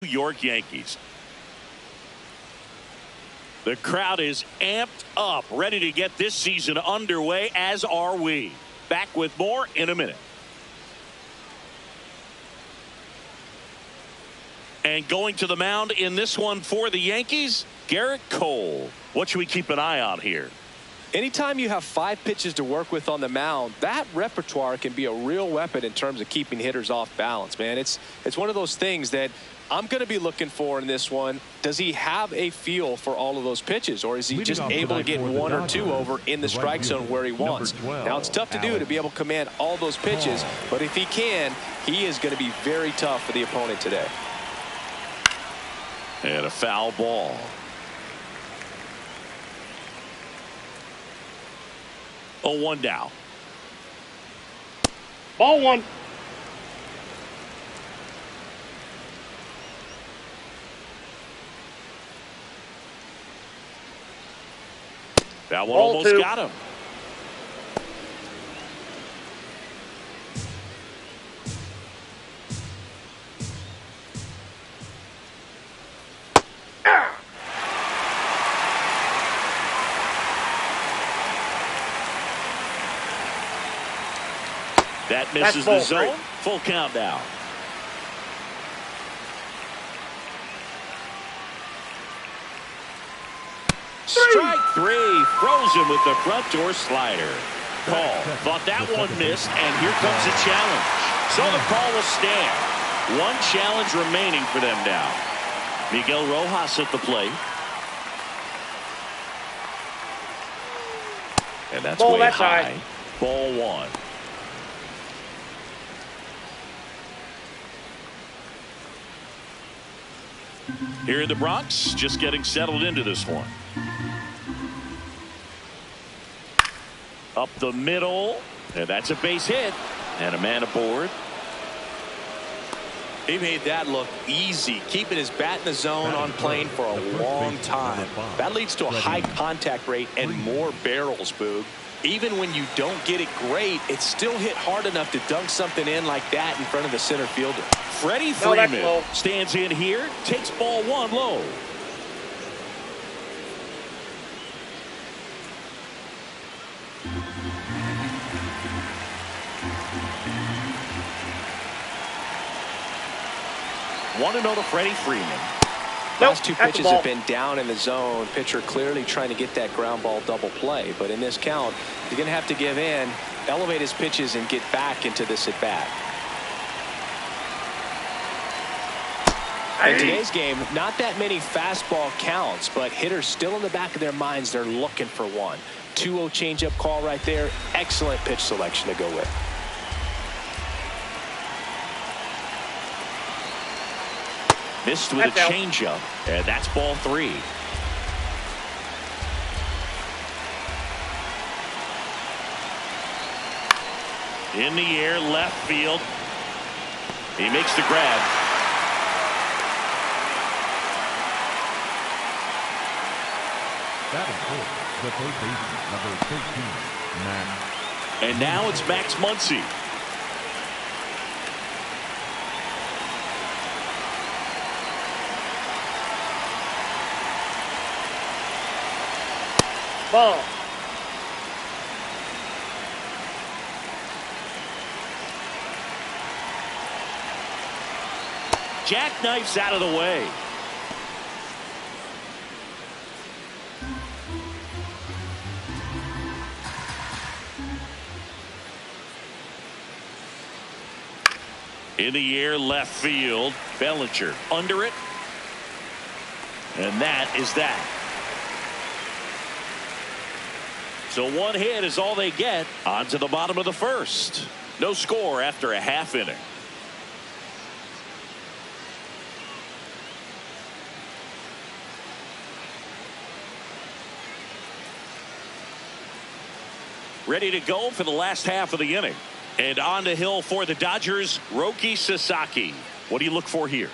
New York Yankees. The crowd is amped up, ready to get this season underway, as are we. Back with more in a minute. And going to the mound in this one for the Yankees, Garrett Cole. What should we keep an eye on here? Anytime you have 5 pitches to work with on the mound, that repertoire can be a real weapon in terms of keeping hitters off balance, man. It's one of those things that I'm going to be looking for in this one. Does he have a feel for all of those pitches, or is he just able to get 1 or 2 over in the strike zone where he wants? Now, it's tough to do to be able to command all those pitches, but if he can, he is going to be very tough for the opponent today. And a foul ball. Oh, 1 down. Ball 1. That one Ball almost 2. got him. That misses the zone. Full count now. Strike 3. Throws him with the front door slider. Call thought that one missed, and here comes a challenge. So the call will stand. 1 challenge remaining for them now. Miguel Rojas at the plate. And that's way high. Ball 1. Here in the Bronx, just getting settled into this one. Up the middle, and that's a base hit, and a man aboard. He made that look easy, keeping his bat in the zone on plane for a long time. That leads to a high contact rate and more barrels, Boog. Even when you don't get it great, it's still hit hard enough to dunk something in like that in front of the center fielder. Freddie Freeman stands in here, takes ball 1 low. Want to know to Freddie Freeman. Last 2 pitches have been down in the zone. Pitcher clearly trying to get that ground ball double play. But in this count, he's going to have to give in, elevate his pitches, and get back into this at bat. In today's game, not that many fastball counts, but hitters still in the back of their minds, they're looking for one. 2-0 changeup call right there. Excellent pitch selection to go with. Missed with a changeup, and that's ball 3. In the air, left field. He makes the grab. That is the third baseman, number 13, Max. And now it's Max Muncy. Ball. Jackknifes out of the way. In the air, left field. Bellinger under it. And that is that. So 1 hit is all they get. On to the bottom of the first. No score after a half inning. Ready to go for the last half of the inning. And on the hill for the Dodgers, Roki Sasaki. What do you look for here?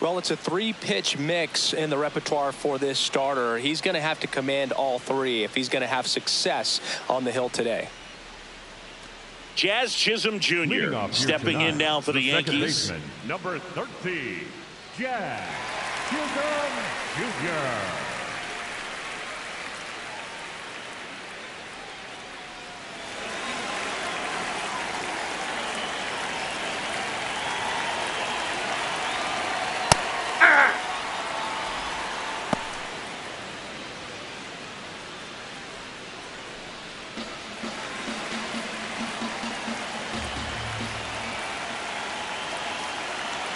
Well, it's a 3-pitch mix in the repertoire for this starter. He's going to have to command all 3 if he's going to have success on the hill today. Jazz Chisholm Jr. stepping in now for the Yankees. Number 13, Jack Jr.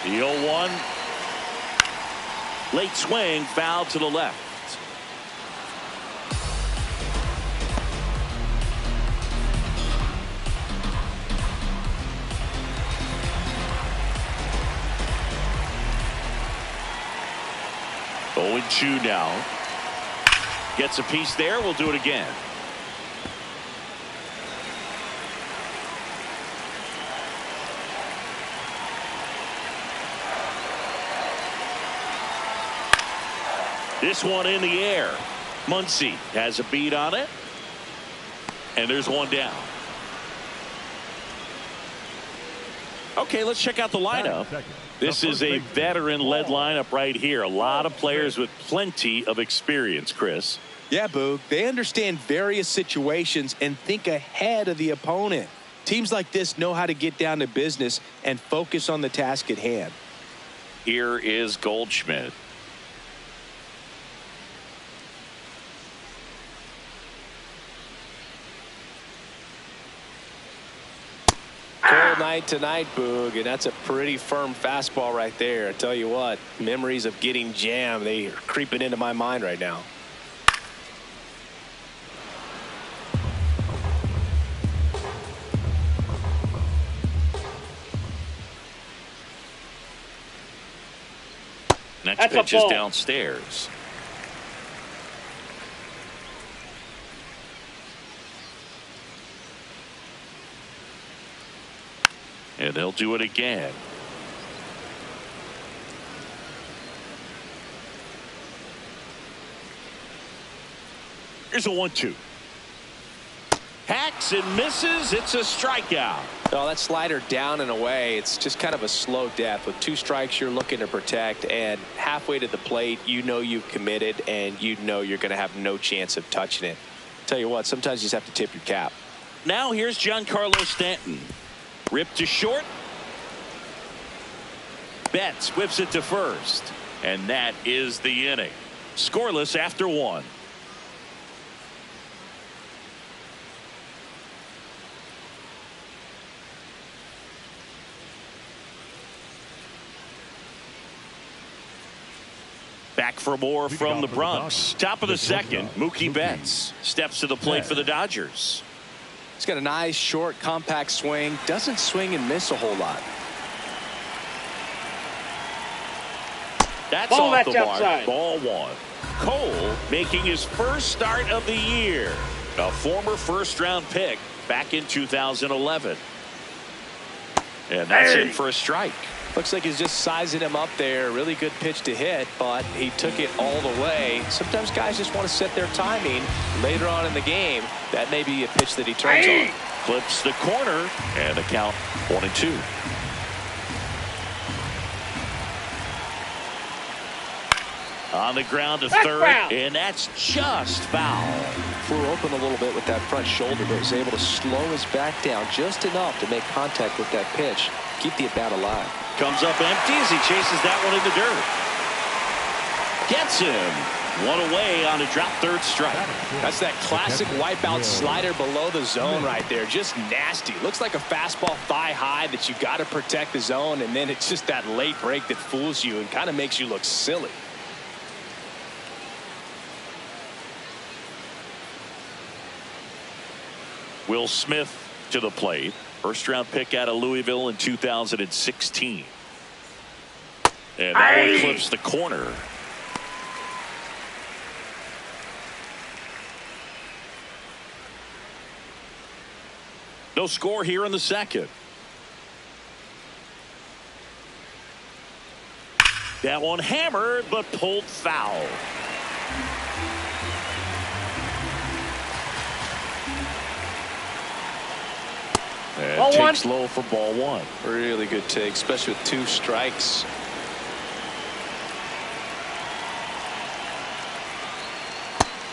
The 0-1. Late swing, foul to the left. Oh, 0-2 now. Gets a piece there. We'll do it again. This one in the air. Muncy has a beat on it. And there's one down. Okay, let's check out the lineup. This is a veteran-led lineup right here. A lot of players with plenty of experience, Chris. Yeah, Boog. They understand various situations and think ahead of the opponent. Teams like this know how to get down to business and focus on the task at hand. Here is Goldschmidt. Cold night tonight, Boog, and that's a pretty firm fastball right there. I tell you what, memories of getting jammed, they are creeping into my mind right now. Next pitch is downstairs. And they'll do it again. Here's a 1-2. Hacks and misses. It's a strikeout. Oh, that slider down and away. It's just kind of a slow death. With 2 strikes, you're looking to protect, and halfway to the plate, you know you've committed, and you know you're going to have no chance of touching it. Tell you what, sometimes you just have to tip your cap. Now here's Giancarlo Stanton. Ripped to short. Betts whips it to first. And that is the inning. Scoreless after 1. Back for more from the Bronx. Top of the second, Mookie Betts steps to the plate for the Dodgers. He's got a nice, short, compact swing. Doesn't swing and miss a whole lot. That's off the mark. Ball 1. Cole making his first start of the year. A former first-round pick back in 2011. And that's in for a strike. Looks like he's just sizing him up there. Really good pitch to hit, but he took it all the way. Sometimes guys just want to set their timing later on in the game. That may be a pitch that he turns on. Clips the corner, and the count 1-2. On the ground to third, and that's just foul. Flew open a little bit with that front shoulder, but was able to slow his back down just enough to make contact with that pitch. Keep the at-bat alive. Comes up empty as he chases that one in the dirt. Gets him. One away on a drop third strike. That's that classic wipeout slider below the zone right there. Just nasty. Looks like a fastball thigh high that you got to protect the zone, and then it's just that late break that fools you and kind of makes you look silly. Will Smith to the plate. First round pick out of Louisville in 2016. And that one clips the corner. No score here in the second. That one hammered but pulled foul. And takes low for ball 1. Really good take, especially with 2 strikes.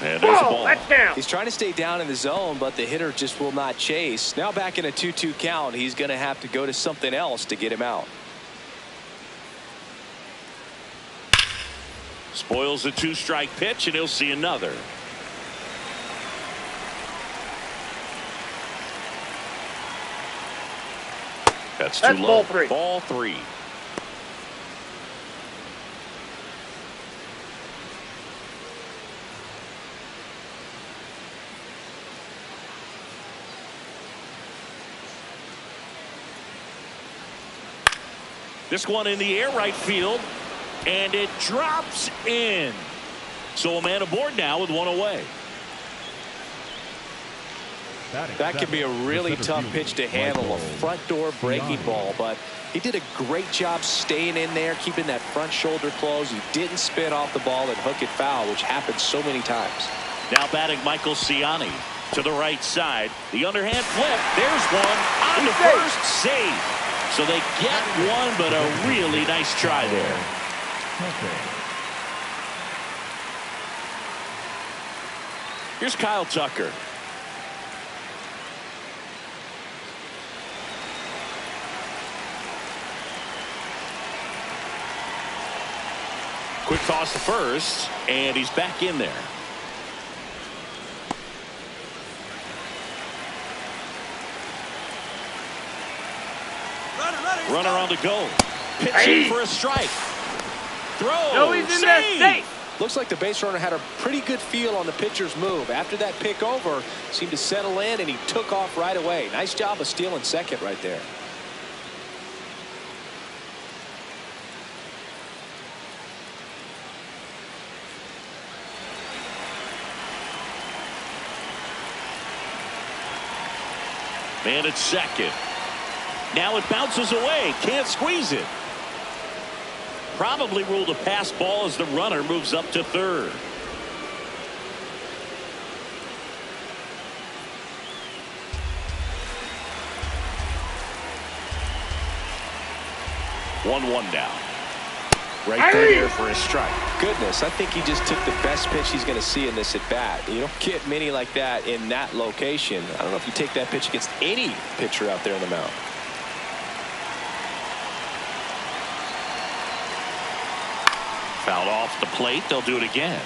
And there's the ball. That's down. He's trying to stay down in the zone, but the hitter just will not chase. Now back in a 2-2 count, he's going to have to go to something else to get him out. Spoils a 2-strike pitch, and he'll see another. That's too low. Ball three. Ball three. This one in the air right field, and it drops in. So a man aboard now with one away. That could be a really tough pitch to handle, a front door breaking ball, but he did a great job staying in there, keeping that front shoulder closed. He didn't spin off the ball and hook it foul, which happens so many times. Now batting Michael Ciani to the right side. The underhand flip. There's one on the first save. So they get one, but a really nice try there. Here's Kyle Tucker. Quick toss to first, and he's back in there. Runner on the go. Pitching for a strike. Throw. No, he's in there safe. Looks like the base runner had a pretty good feel on the pitcher's move. After that pick over, seemed to settle in, and he took off right away. Nice job of stealing second right there. Man at second. Now it bounces away. Can't squeeze it. Probably ruled a pass ball as the runner moves up to third. One now. Right there for a strike. Goodness, I think he just took the best pitch he's going to see in this at bat. You don't get many like that in that location. I don't know if you take that pitch against any pitcher out there on the mound. Fouled off the plate. They'll do it again.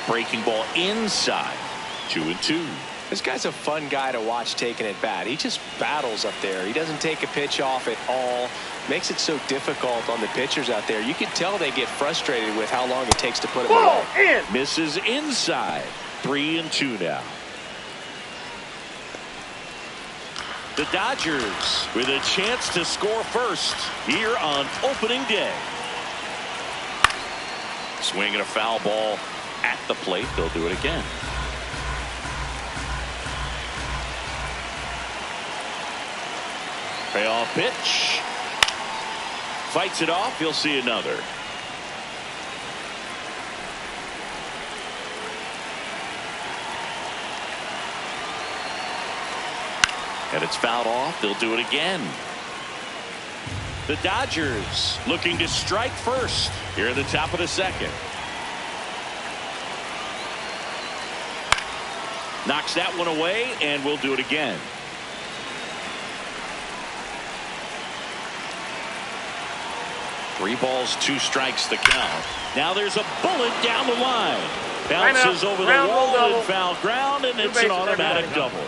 Breaking ball inside. 2-2. This guy's a fun guy to watch taking at bat. He just battles up there. He doesn't take a pitch off at all. Makes it so difficult on the pitchers out there. You can tell they get frustrated with how long it takes to put him away. Misses inside. 3-2 now. The Dodgers with a chance to score first here on opening day. Swinging a foul ball at the plate. They'll do it again. Payoff pitch. Fights it off. You'll see another. And it's fouled off. They'll do it again. The Dodgers looking to strike first here at the top of the second. Knocks that one away, and we'll do it again. Three balls, 2 strikes the count. Now there's a bullet down the line. Bounces over the wall and foul ground, and it's an automatic double.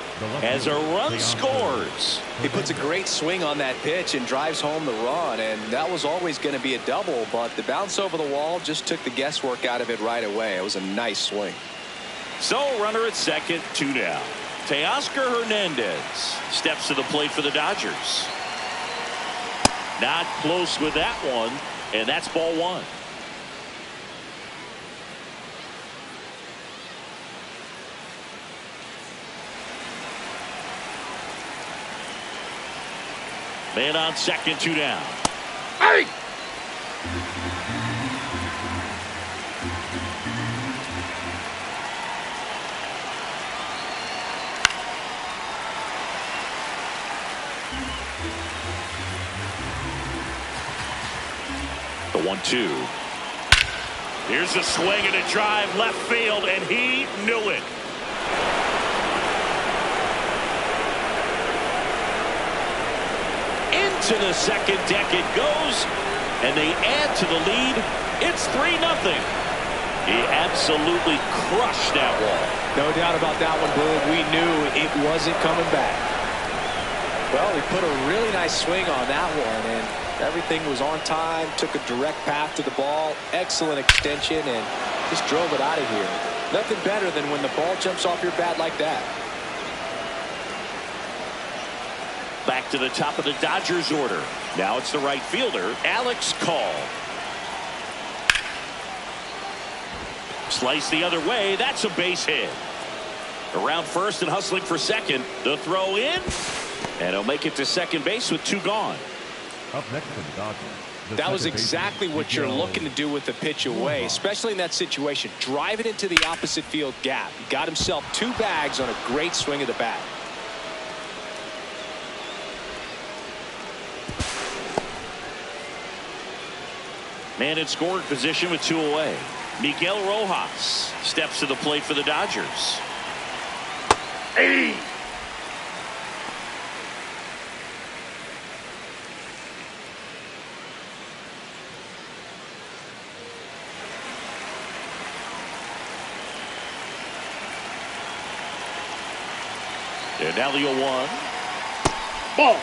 As a run scores. He puts a great swing on that pitch and drives home the run, and that was always going to be a double, but the bounce over the wall just took the guesswork out of it right away. It was a nice swing. So runner at second, 2 down. Teoscar Hernandez steps to the plate for the Dodgers. Not close with that one, and that's ball 1. Man on second, 2 down. Hey! The 1-2. Here's a swing and a drive left field, and he knew it. Into the second deck it goes, and they add to the lead. It's 3-0. He absolutely crushed that wall. No doubt about that one, Boog. We knew it wasn't coming back. Well, he put a really nice swing on that one, and everything was on time. Took a direct path to the ball. Excellent extension, and just drove it out of here. Nothing better than when the ball jumps off your bat like that. Back to the top of the Dodgers order. Now it's the right fielder, Alex Call. Slice the other way. That's a base hit. Around first and hustling for second. The throw in. And he'll make it to second base with 2 gone. Up next to the Dodgers. That was exactly what you're looking to do with the pitch away, especially in that situation. Drive it into the opposite field gap. He got himself 2 bags on a great swing of the bat. Man in scoring position with 2 away. Miguel Rojas steps to the plate for the Dodgers. Hey! And now the 0-1. Ball.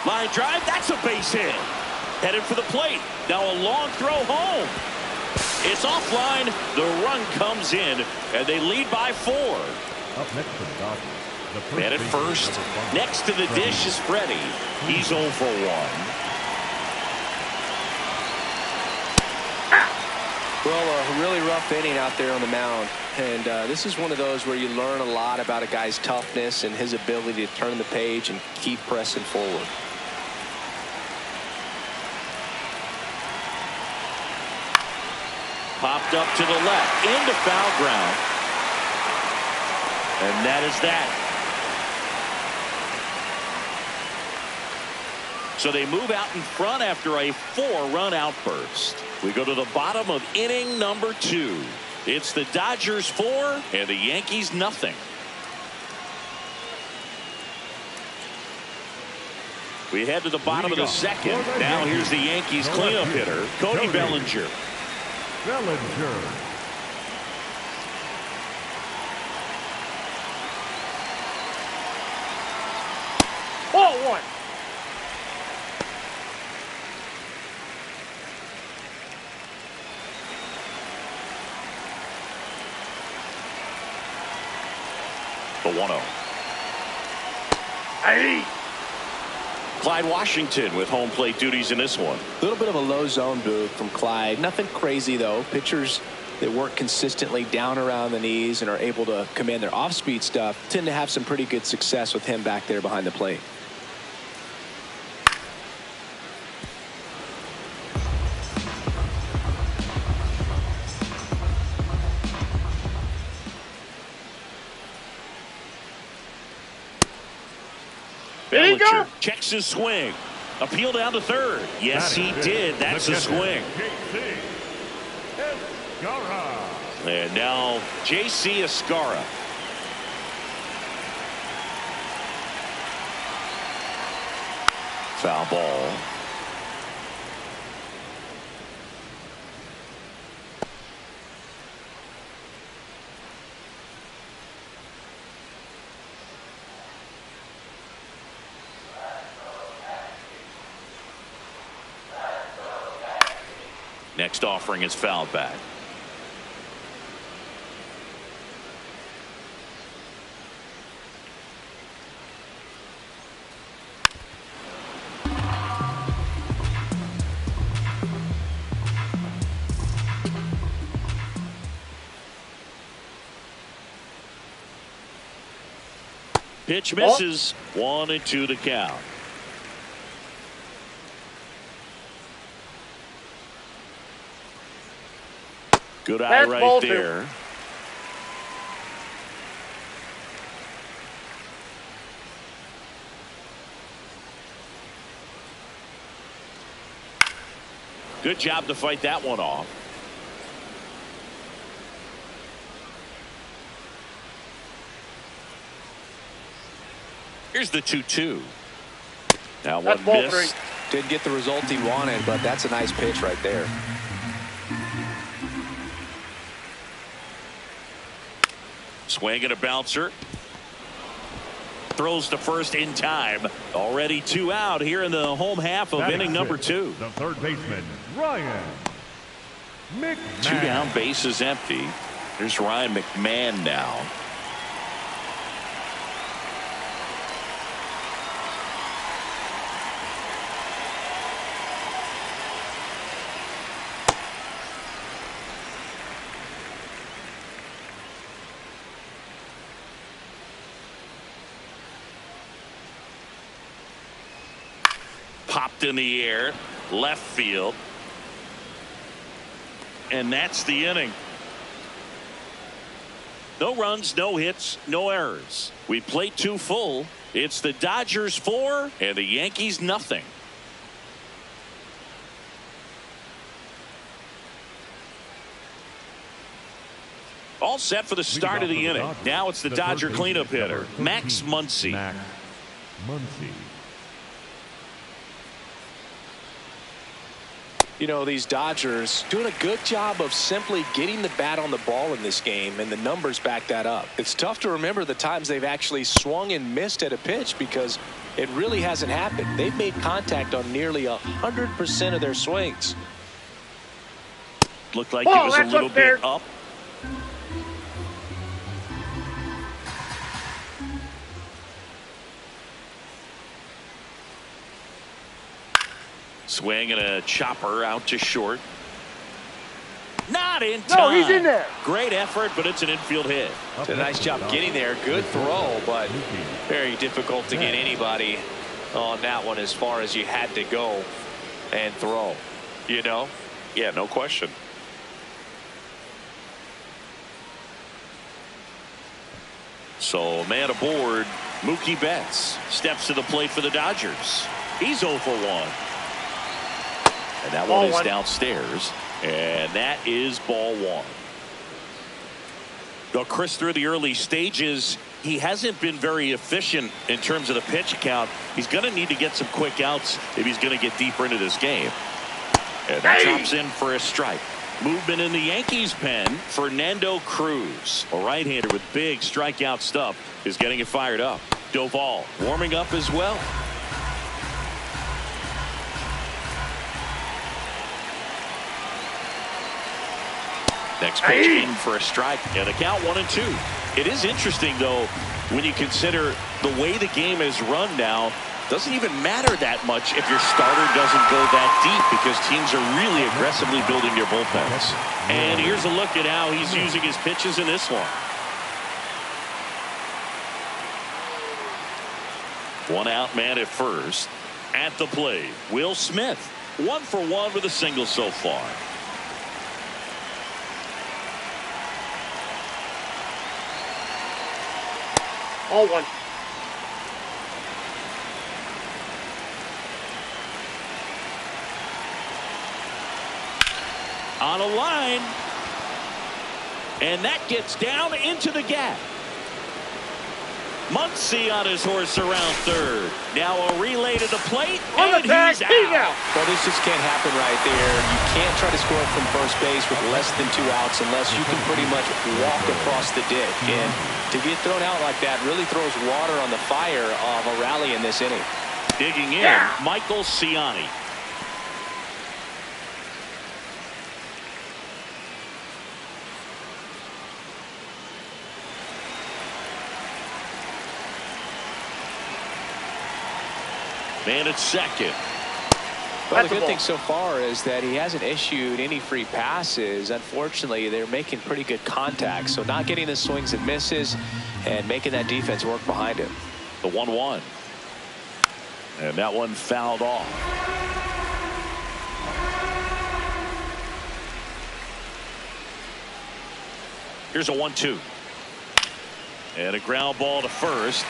Line drive, that's a base hit. Headed for the plate. Now a long throw home. It's offline. The run comes in, and they lead by 4. Up next to the Dodgers. Man at first. Next to the dish is Freddie. He's 0 for 1. Well, a really rough inning out there on the mound. And this is one of those where you learn a lot about a guy's toughness and his ability to turn the page and keep pressing forward. Popped up to the left, into foul ground. And that is that. So they move out in front after a 4-run outburst. We go to the bottom of inning number 2. It's the Dodgers 4 and the Yankees nothing. We head to the bottom of the second. Now here's the Yankees cleanup hitter, Cody Bellinger. Bellinger. Ball 1. The 1-0. Hey! Clyde Washington with home plate duties in this one. A little bit of a low zone boot from Clyde. Nothing crazy, though. Pitchers that work consistently down around the knees and are able to command their off-speed stuff tend to have some pretty good success with him back there behind the plate. Bellinger checks his swing. Appeal down to third. Yes, he did. That's a swing. And now J.C. Escarra. Foul ball. Next offering is fouled back. Pitch misses. 1-2 to count. Good eye right there. Good job to fight that one off. Here's the 2-2. Now That's one ball miss. 3. Didn't get the result he wanted, but that's a nice pitch right there. Swing and a bouncer. Throws to first in time. Already 2 out here in the home half of inning number 2. The third baseman, Ryan McMahon. 2 down, base is empty. Here's Ryan McMahon now. Popped in the air, left field. And that's the inning. No runs, no hits, no errors. We played 2 full. It's the Dodgers 4 and the Yankees nothing. All set for the start of the inning. Now it's the Dodger cleanup hitter, Max Muncy. Max Muncy. You know, these Dodgers doing a good job of simply getting the bat on the ball in this game, and the numbers back that up. It's tough to remember the times they've actually swung and missed at a pitch because it really hasn't happened. They've made contact on nearly 100% of their swings. Looked like it was a little bit up. Swing and a chopper out to short. Not in time. No, he's in there. Great effort, but it's an infield hit. It's a nice job getting there. Good throw, but very difficult to get anybody on that one as far as you had to go and throw. You know? Yeah, no question. So, man aboard, Mookie Betts steps to the plate for the Dodgers. He's 0 for 1. And that one is downstairs. And that is ball 1. Though Chris, through the early stages, he hasn't been very efficient in terms of the pitch count. He's going to need to get some quick outs if he's going to get deeper into this game. And that drops in for a strike. Movement in the Yankees pen. Fernando Cruz, a right-hander with big strikeout stuff, is getting it fired up. Doval warming up as well. Next pitch in for a strike, and the count 1-2. It is interesting, though, when you consider the way the game is run now. Doesn't even matter that much if your starter doesn't go that deep because teams are really aggressively building their bullpens. And here's a look at how he's using his pitches in this one. 1 out man at first. At the plate, Will Smith. 1 for 1 with a single so far. All 1. On a line. And that gets down into the gap. Muncy on his horse around third. Now a relay to the plate. On the tag, he's he's out. out. Well, this just can't happen right there. You can't try to score from first base with less than 2 outs unless you can pretty much walk across the dick. And to get thrown out like that really throws water on the fire of a rally in this inning. Digging in, Michael Ciani. Man at second. Well, the good thing so far is that he hasn't issued any free passes. Unfortunately, they're making pretty good contact. So not getting the swings and misses and making that defense work behind him. The 1-1. And that one fouled off. Here's a 1-2. And a ground ball to first.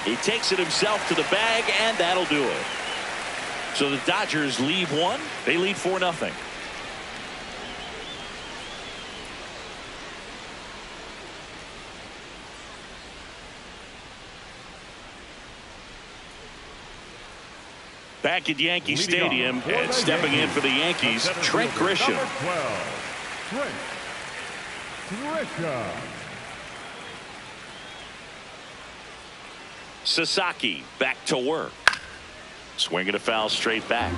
He takes it himself to the bag, and that'll do it. So the Dodgers leave one. They lead 4-0. Back at Yankee Stadium, and stepping in for the Yankees, Trent Grisham. Trent Grisham. Sasaki back to work. Swinging a foul straight back.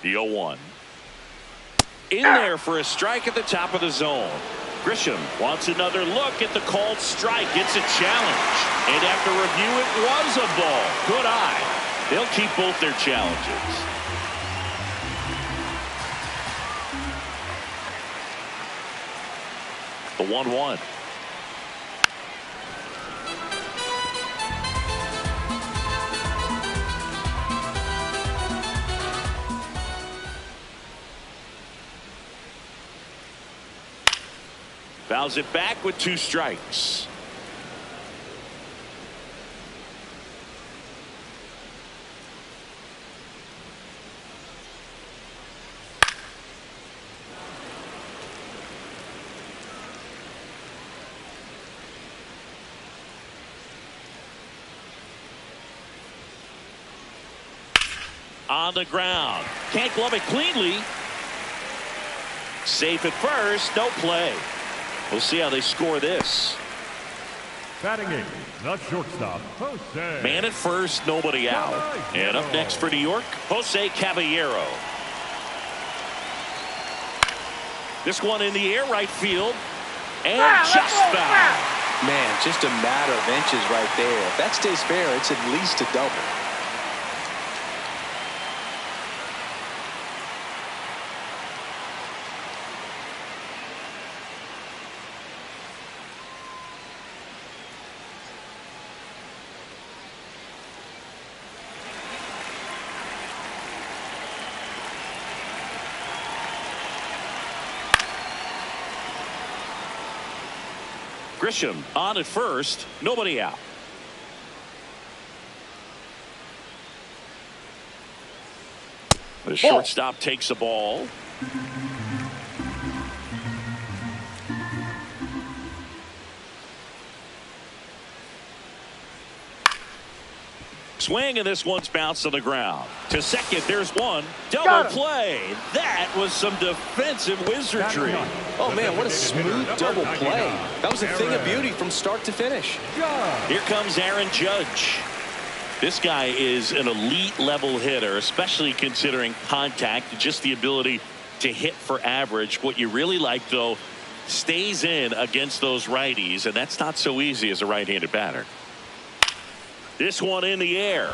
The 0-1. In there for a strike at the top of the zone. Grisham wants another look at the called strike. It's a challenge. And after review, it was a ball. Good eye. They'll keep both their challenges. The 1-1. Fouls it back with 2 strikes. On the ground. Can't glove it cleanly. Safe at first. No play. We'll see how they score this. Batting 8, the shortstop, Jose. Man at first, nobody out. And up next for New York, Jose Caballero. This one in the air, right field. And just foul. Man, just a matter of inches right there. If that stays fair, it's at least a double. Grisham on at first, nobody out. The shortstop takes the ball. Swing, and this one's bounced to the ground. To second, there's one. Double play. That was some defensive wizardry. Oh, man, what a smooth double play. That was a thing of beauty from start to finish. Here comes Aaron Judge. This guy is an elite level hitter, especially considering contact, just the ability to hit for average. What you really like, though, stays in against those righties, and that's not so easy as a right-handed batter. This one in the air.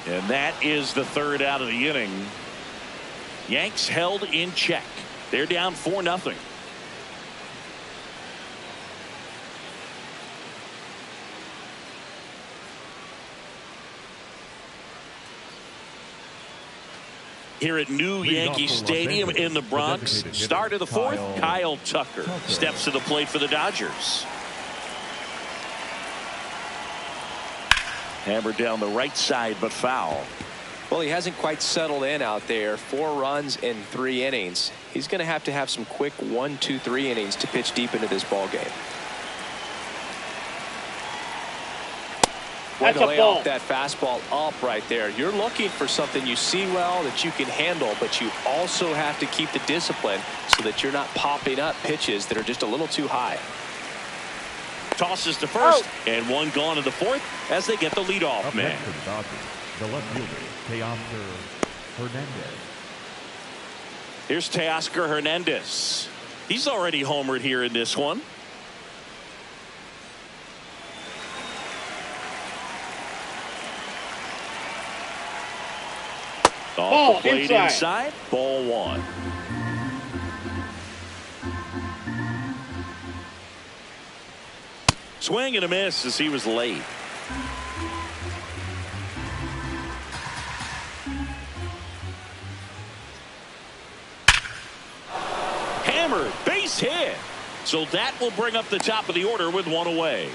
And that is the third out of the inning. Yanks held in check. They're down 4-0. Here at new Yankee Stadium in the Bronx, start of the 4th, Kyle Tucker steps to the plate for the Dodgers. Hammered down the right side, but foul. Well, he hasn't quite settled in out there. 4 runs in 3 innings. He's going to have some quick 1, 2, 3 innings to pitch deep into this ball game. Way to lay off that fastball up right there. You're looking for something you see well that you can handle, but you also have to keep the discipline so that you're not popping up pitches that are just a little too high. Tosses to first, and one gone in the 4th as they get the leadoff man. The left fielder, Teoscar Hernandez. Here's Teoscar Hernandez. He's already homered here in this one. Off the plate inside. Ball 1. Swing and a miss as he was late. base hit. So that will bring up the top of the order with one away.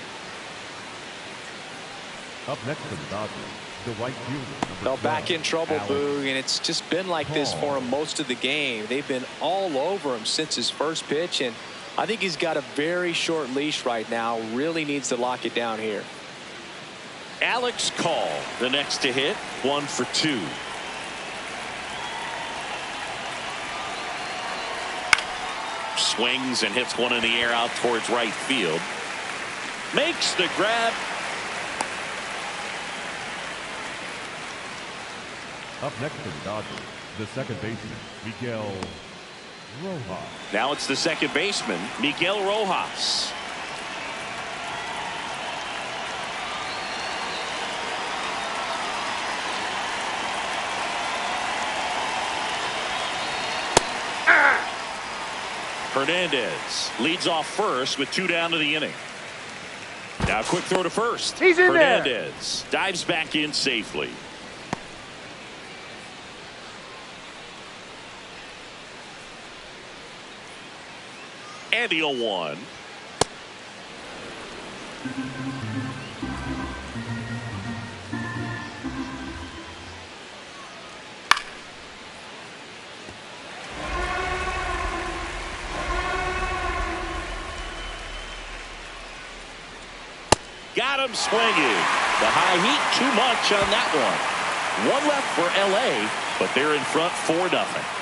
Up next for the Dodgers, the right fielder. Well, back in trouble, Boog, and it's just been like this for him most of the game. They've been all over him since his first pitch, and I think he's got a very short leash right now. Really needs to lock it down here. Alex Call, the next to hit, 1 for 2. Swings and hits one in the air out towards right field. Makes the grab. Up next for the Dodgers, the second baseman, Miguel Rojas. Now it's the second baseman, Miguel Rojas. Hernandez leads off first with 2 down to the inning. Now a quick throw to first. He's in there. Hernandez dives back in safely. And the 0-1. Got him swinging. The high heat, too much on that one. One left for LA, but they're in front 4-0.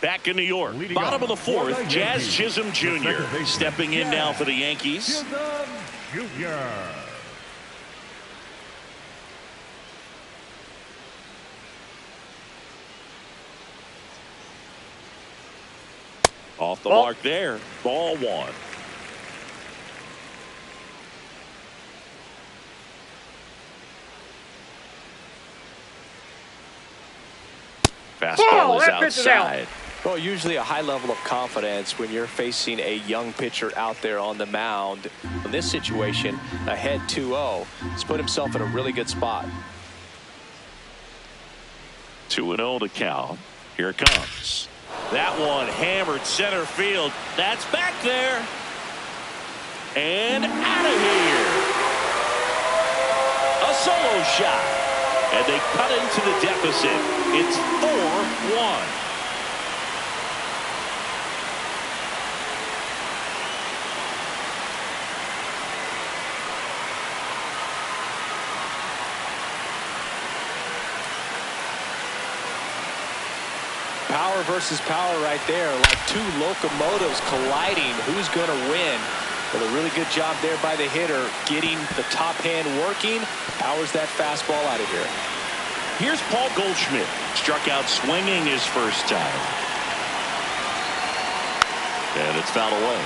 Back in New York, bottom of the 4th, Jazz Chisholm Jr. stepping in now for the Yankees. Chisholm Jr. Off the mark there. Ball 1. Fastball is outside. Well, usually a high level of confidence when you're facing a young pitcher out there on the mound. In this situation, ahead 2-0, he's put himself in a really good spot. 2-0 to count. Here it comes. That one hammered center field. That's back there. And out of here. A solo shot. And they cut into the deficit. It's 4-1. Power versus power right there, like two locomotives colliding. Who's going to win? But a really good job there by the hitter, getting the top hand working. Powers that fastball out of here. Here's Paul Goldschmidt. Struck out swinging his first time. And it's fouled away.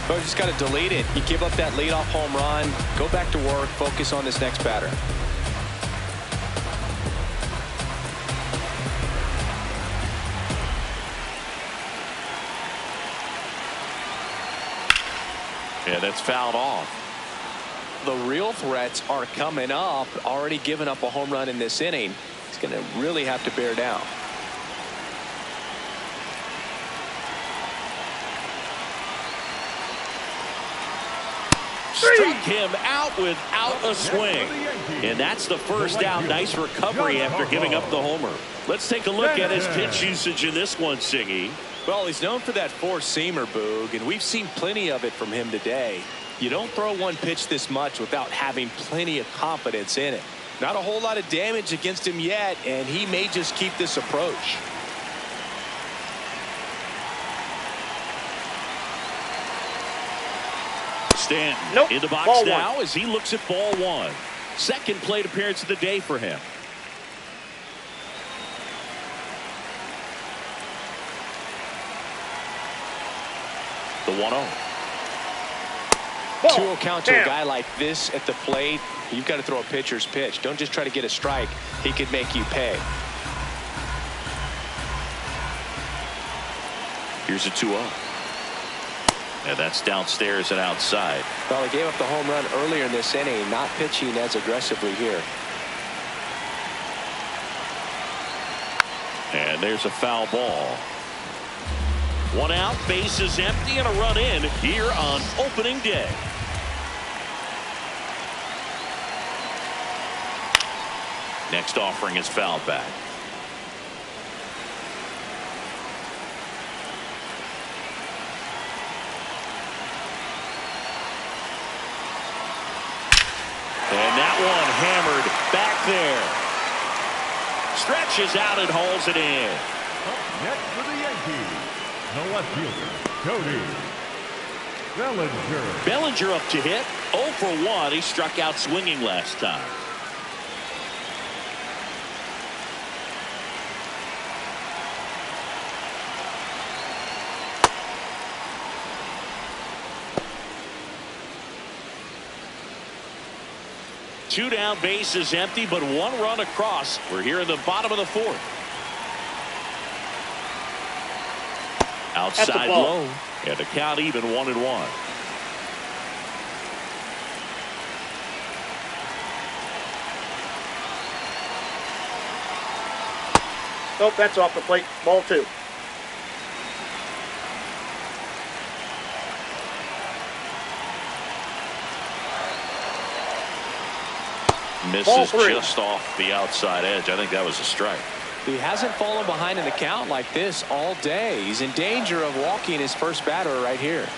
So just got to delete it. You give up that leadoff home run. Go back to work. Focus on this next batter. Yeah, that's fouled off. The real threats are coming up. Already given up a home run in this inning. He's going to really have to bear down. Struck him out without a swing. And that's the first out. Nice recovery after giving up the homer. Let's take a look at his pitch usage in this one, Singy. Well, he's known for that four-seamer, Boog, and we've seen plenty of it from him today. You don't throw one pitch this much without having plenty of confidence in it. Not a whole lot of damage against him yet, and he may just keep this approach. Stanton in the box now as he looks at ball 1. Second plate appearance of the day for him. The 1-0. 2-0 count to a guy like this at the plate. You've got to throw a pitcher's pitch. Don't just try to get a strike. He could make you pay. Here's a 2-0. And that's downstairs and outside. Well, he gave up the home run earlier in this inning, not pitching as aggressively here. And there's a foul ball. 1 out, bases empty, and a run in here on opening day. Next offering is fouled back. And that one hammered back there. Stretches out and hauls it in. Up next for the Yankees, the left fielder, Cody Bellinger. Bellinger up to hit. 0 for 1. He struck out swinging last time. Two down, bases empty, but 1 run across. We're here in the bottom of the 4th. Outside low, and the count even 1-1. Nope, that's off the plate. Ball 2. Misses just off the outside edge. I think that was a strike. He hasn't fallen behind in the count like this all day. He's in danger of walking his first batter right here.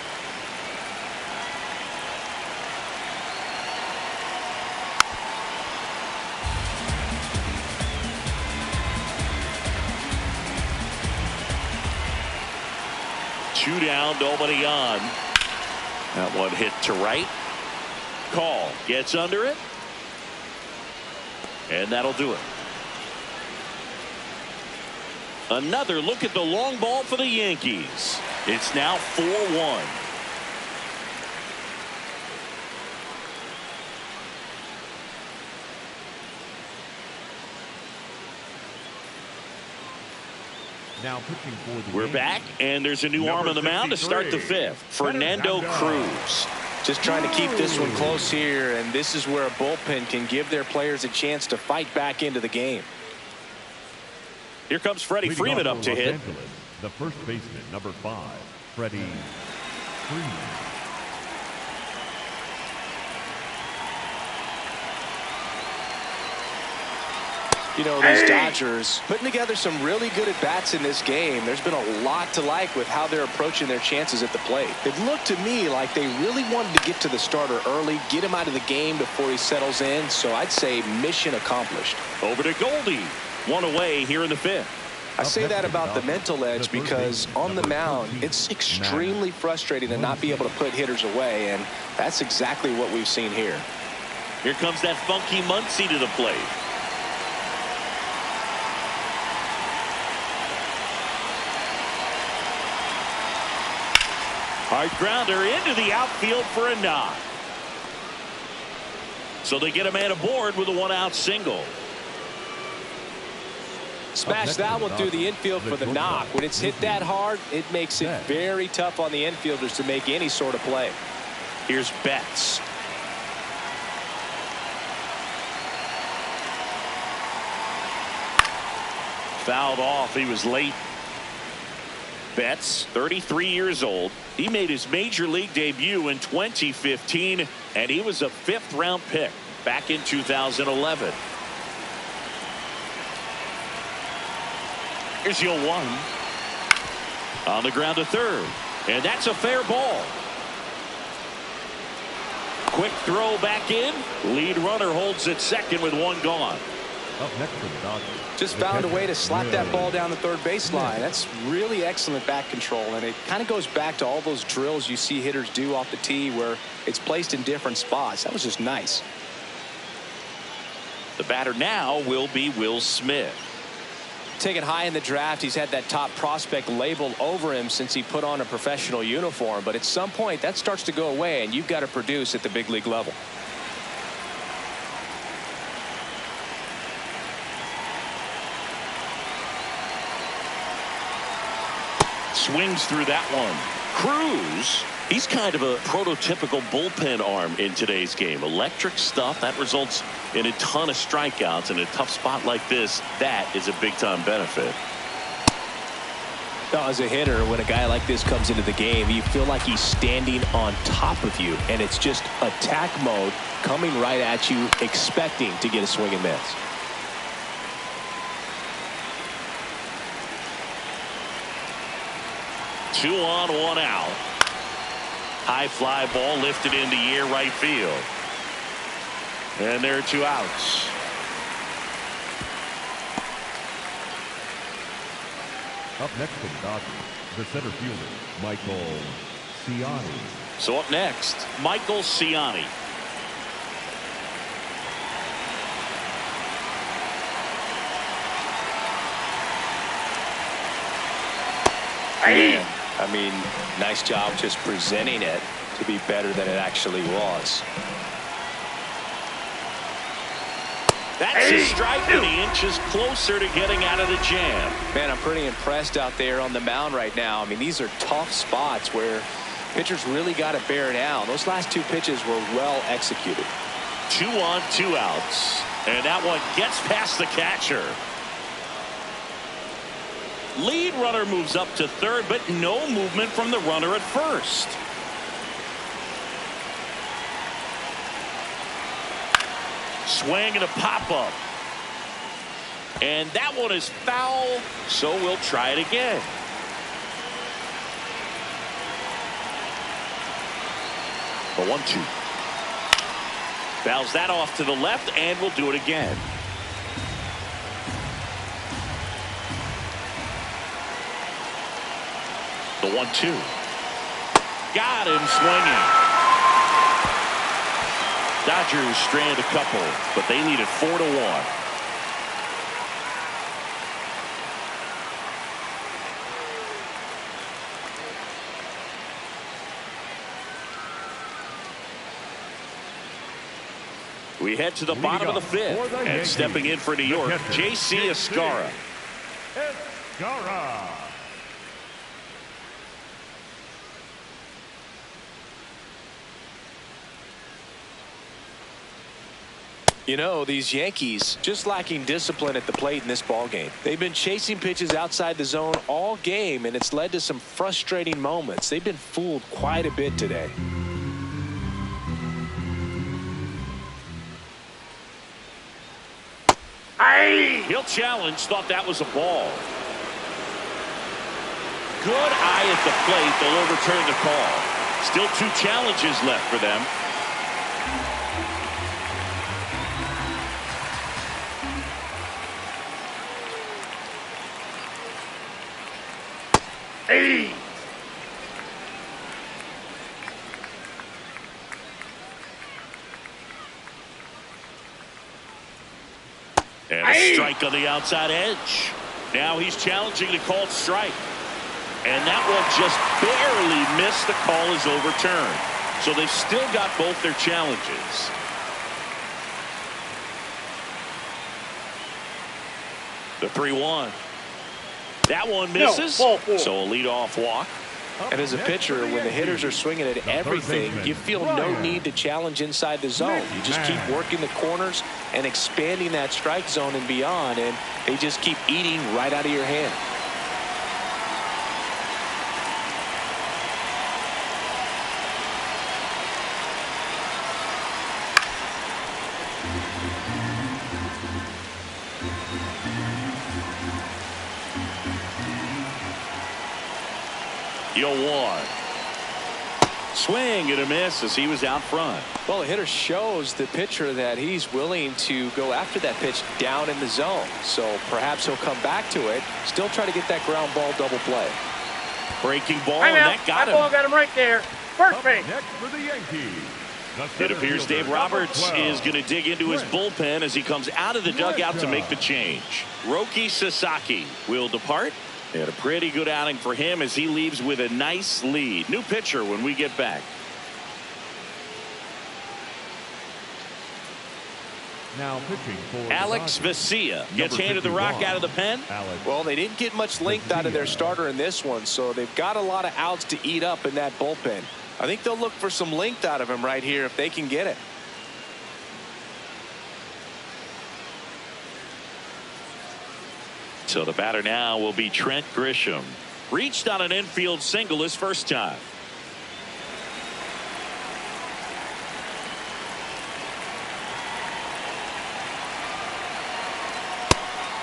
Two down, nobody on. That one hit to right. Call gets under it. And that'll do it. Another look at the long ball for the Yankees. It's now 4-1. Now pitching for the We're Yankees, back, and there's a new arm on the mound to start the 5th. Fernando Cruz. Just trying to keep this one close here, and this is where a bullpen can give their players a chance to fight back into the game. Here comes Freddie Freeman up to Los hit. Angeles, the first baseman, number 5, Freddie Freeman. You know, these Dodgers putting together some really good at-bats in this game. There's been a lot to like with how they're approaching their chances at the plate. It looked to me like they really wanted to get to the starter early, get him out of the game before he settles in. So I'd say mission accomplished. Over to Goldie. 1 away here in the 5th. I say that about the mental edge because on the mound, it's extremely frustrating to not be able to put hitters away, and that's exactly what we've seen here. Here comes that funky Muncy to the plate. Hard grounder into the outfield for a knock. So they get a man aboard with a 1-out single. Smash that one through the infield for the knock. When it's hit that hard, it makes it very tough on the infielders to make any sort of play. Here's Betts. Fouled off. He was late. Betts, 33 years old. He made his major league debut in 2015, and he was a 5th-round pick back in 2011. Here's 0-1. On the ground to third, and that's a fair ball. Quick throw back in. Lead runner holds at second with 1 gone. Up next for the Dodgers. Just found a way to slap that ball down the third baseline. That's really excellent back control, and it kind of goes back to all those drills you see hitters do off the tee where it's placed in different spots. That was just nice. The batter now will be Will Smith. Taken high in the draft, he's had that top prospect label over him since he put on a professional uniform, but at some point that starts to go away, and you've got to produce at the big league level. swings through that one. Cruz, he's kind of a prototypical bullpen arm in today's game. Electric stuff that results in a ton of strikeouts. In a tough spot like this, that is a big-time benefit. Now, as a hitter, when a guy like this comes into the game, you feel like he's standing on top of you, and it's just attack mode coming right at you, expecting to get a swing and miss. Two on, one out. High fly ball lifted into air right field. And there are 2 outs. Up next for the Dodgers, the center fielder, Michael Ciani. So up next, Michael Ciani. Man, I mean, nice job just presenting it to be better than it actually was. That's a strike, and he inches closer to getting out of the jam. Man, I'm pretty impressed out there on the mound right now. I mean, these are tough spots where pitchers really got to bear down. Those last 2 pitches were well executed. 2 on, 2 outs. And that one gets past the catcher. Lead runner moves up to third, but no movement from the runner at first. Swing and a pop-up. And that one is foul, so we'll try it again. The 1-2. Fouls that off to the left, and we'll do it again. The 1-2. Got him swinging. Dodgers strand a couple, but they lead it 4-1. We head to the bottom of the 5th, and stepping in for New York, J.C. Escarra. Escarra. You know, these Yankees just lacking discipline at the plate in this ball game. They've been chasing pitches outside the zone all game, and it's led to some frustrating moments. They've been fooled quite a bit today. He'll challenge, thought that was a ball. Good eye at the plate. They'll overturn the call. Still 2 challenges left for them. And a strike on the outside edge. Now he's challenging the called strike. And that one just barely missed. The call is overturned. So they've still got both their challenges. The 3-1. That one misses. So a leadoff walk. And as a pitcher, when the hitters are swinging at everything, you feel no need to challenge inside the zone. You just keep working the corners and expanding that strike zone and beyond, and they just keep eating right out of your hand. The 0-1. Swing and a miss as he was out front. Well, the hitter shows the pitcher that he's willing to go after that pitch down in the zone. So perhaps he'll come back to it, still try to get that ground ball double play. Breaking ball, and that got him. That ball got him right there. First base. Next for the Yankees. It appears Dave Roberts is going to dig into his bullpen as he comes out of the dugout to make the change. Roki Sasaki will depart. And a pretty good outing for him as he leaves with a nice lead. New pitcher when we get back. Now pitching for the Alex Dodgers, Vesia gets number handed the rock 51, out of the pen. Alex Well, they didn't get much length out of their starter in this one, so they've got a lot of outs to eat up in that bullpen. I think they'll look for some length out of him right here if they can get it. So the batter now will be Trent Grisham. Reached on an infield single his first time.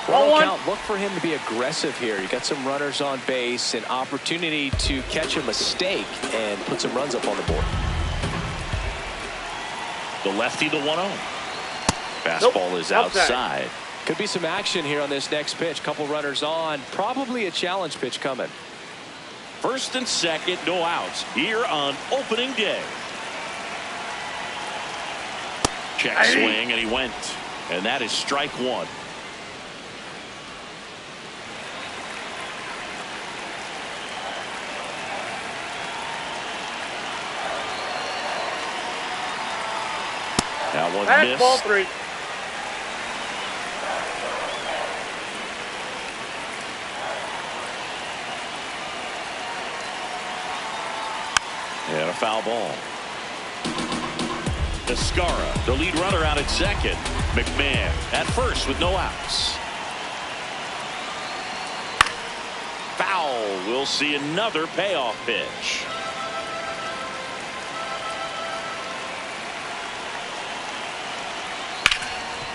One count. Look for him to be aggressive here. You got some runners on base, an opportunity to catch a mistake and put some runs up on the board. The lefty, the 1-0. Fastball is outside. Could be some action here on this next pitch. Couple runners on. Probably a challenge pitch coming. First and second, no outs here on opening day. Check swing, and he went. And that is strike one. That one missed. Ball 3. And a foul ball. Escara, the lead runner, out at second. McMahon at first with no outs. Foul. We'll see another payoff pitch.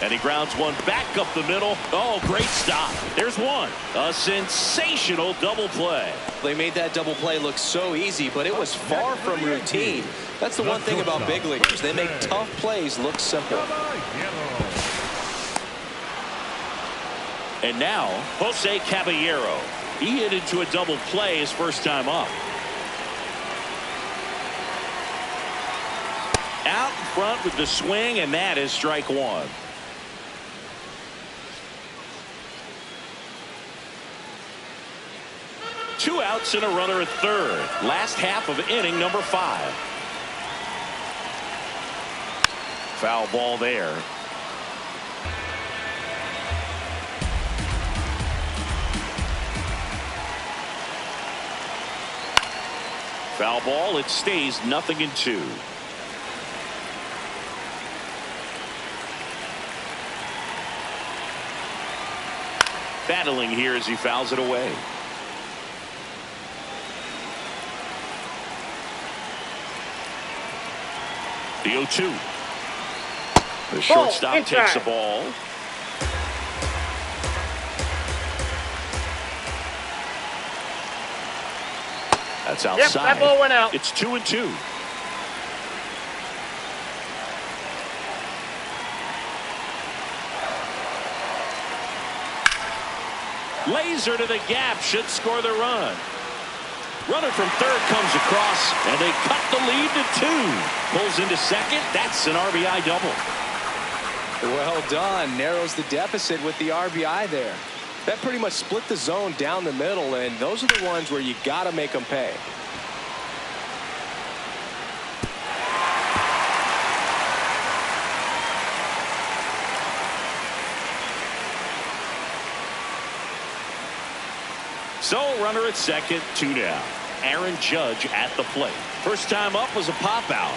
And he grounds one back up the middle. Oh, great stop. There's one. A sensational double play. They made that double play look so easy, but it was far from routine. That's the one thing about big leaguers. They make tough plays look simple. And now, Jose Caballero. He hit into a double play his first time up. Out in front with the swing, and that is strike one. Two outs and a runner at third. Last half of inning number 5. Foul ball there. Foul ball. It stays 0-2. Battling here as he fouls it away. The 0-2. The shortstop takes the ball. That's outside. Yep, that ball went out. It's 2-2. Laser to the gap should score the run. Runner from third comes across, and they cut the lead to 2. Pulls into second. That's an RBI double. Well done. Narrows the deficit with the RBI there. That pretty much split the zone down the middle, and those are the ones where you got to make them pay. So runner at second, 2 down. Aaron Judge at the plate. First time up was a pop out.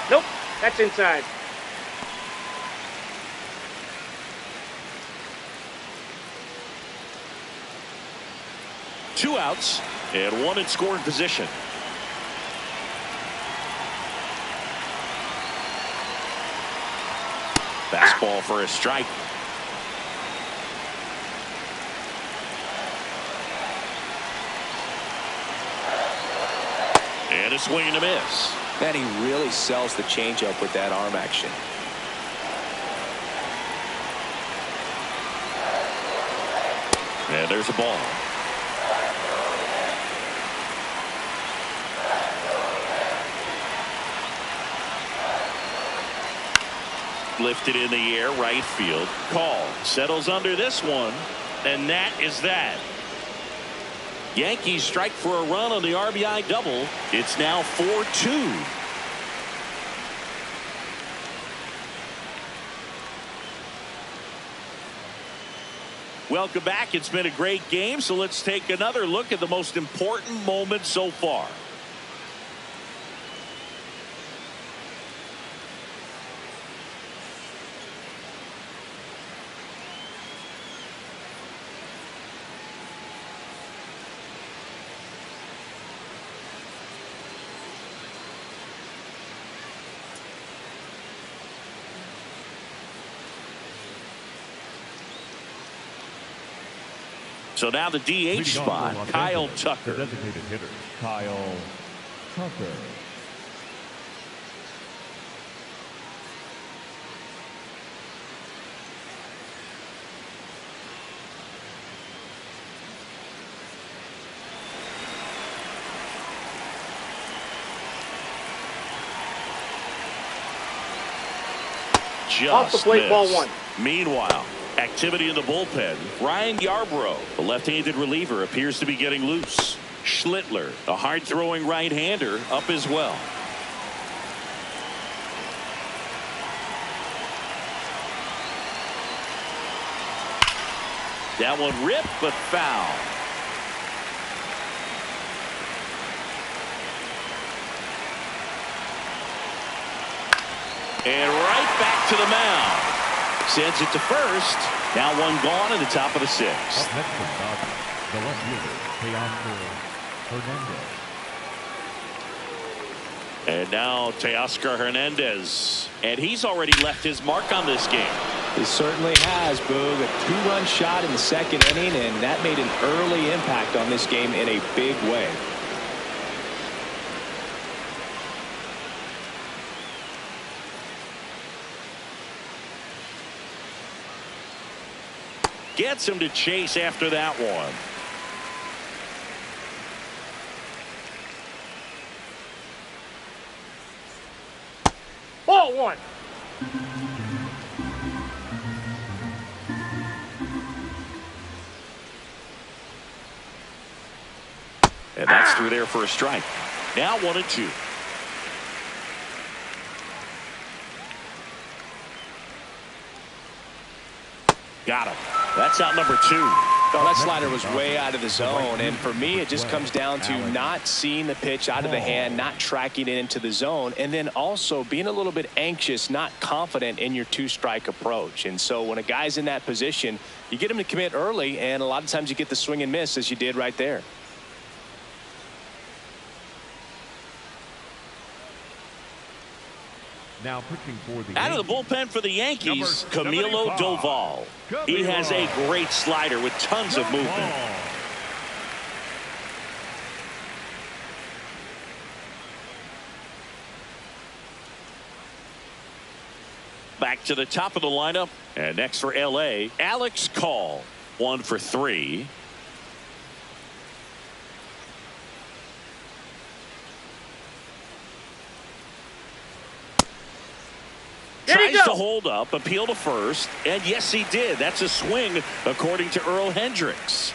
Nope, that's inside. Two outs and one in scoring position. Fastball for a strike. And a swing and a miss. Man, he really sells the changeup with that arm action. And there's a ball. Lifted in the air, right field. Call. Settles under this one. And that is that. Yankees strike for a run on the RBI double. It's now 4-2. Welcome back. It's been a great game, so let's take another look at the most important moment so far. So now the DH spot, Kyle Tucker. The designated hitter, Kyle Tucker. Just off the plate, missed. ball one. Meanwhile, activity in the bullpen. Ryan Yarbrough, the left-handed reliever, appears to be getting loose. Schlittler, a hard-throwing right-hander, up as well. That one ripped, but foul. And right back to the mound. Sends it to first. Now one gone in the top of the sixth. Up next for Dodgers, the left fielder, Teoscar Hernandez. And now Teoscar Hernandez. And he's already left his mark on this game. He certainly has, Boog. A two-run shot in the second inning, and that made an early impact on this game in a big way. Gets him to chase after that one. Ball one. And that's through there for a strike. Now 1-2. Got him. That's out number 2. Oh, that slider was way out of the zone, and for me it just comes down to not seeing the pitch out of the hand, not tracking it into the zone, and then also being a little bit anxious, not confident in your two-strike approach. And so when a guy's in that position, you get him to commit early, and a lot of times you get the swing and miss, as you did right there. Now pitching for the Out of the bullpen for the Yankees, Camilo Doval. He has a great slider with tons of movement. Back to the top of the lineup. And next for LA, Alex Call. 1 for 3. Tries to hold up, appeal to first, and yes, he did. That's a swing, according to Earl Hendricks.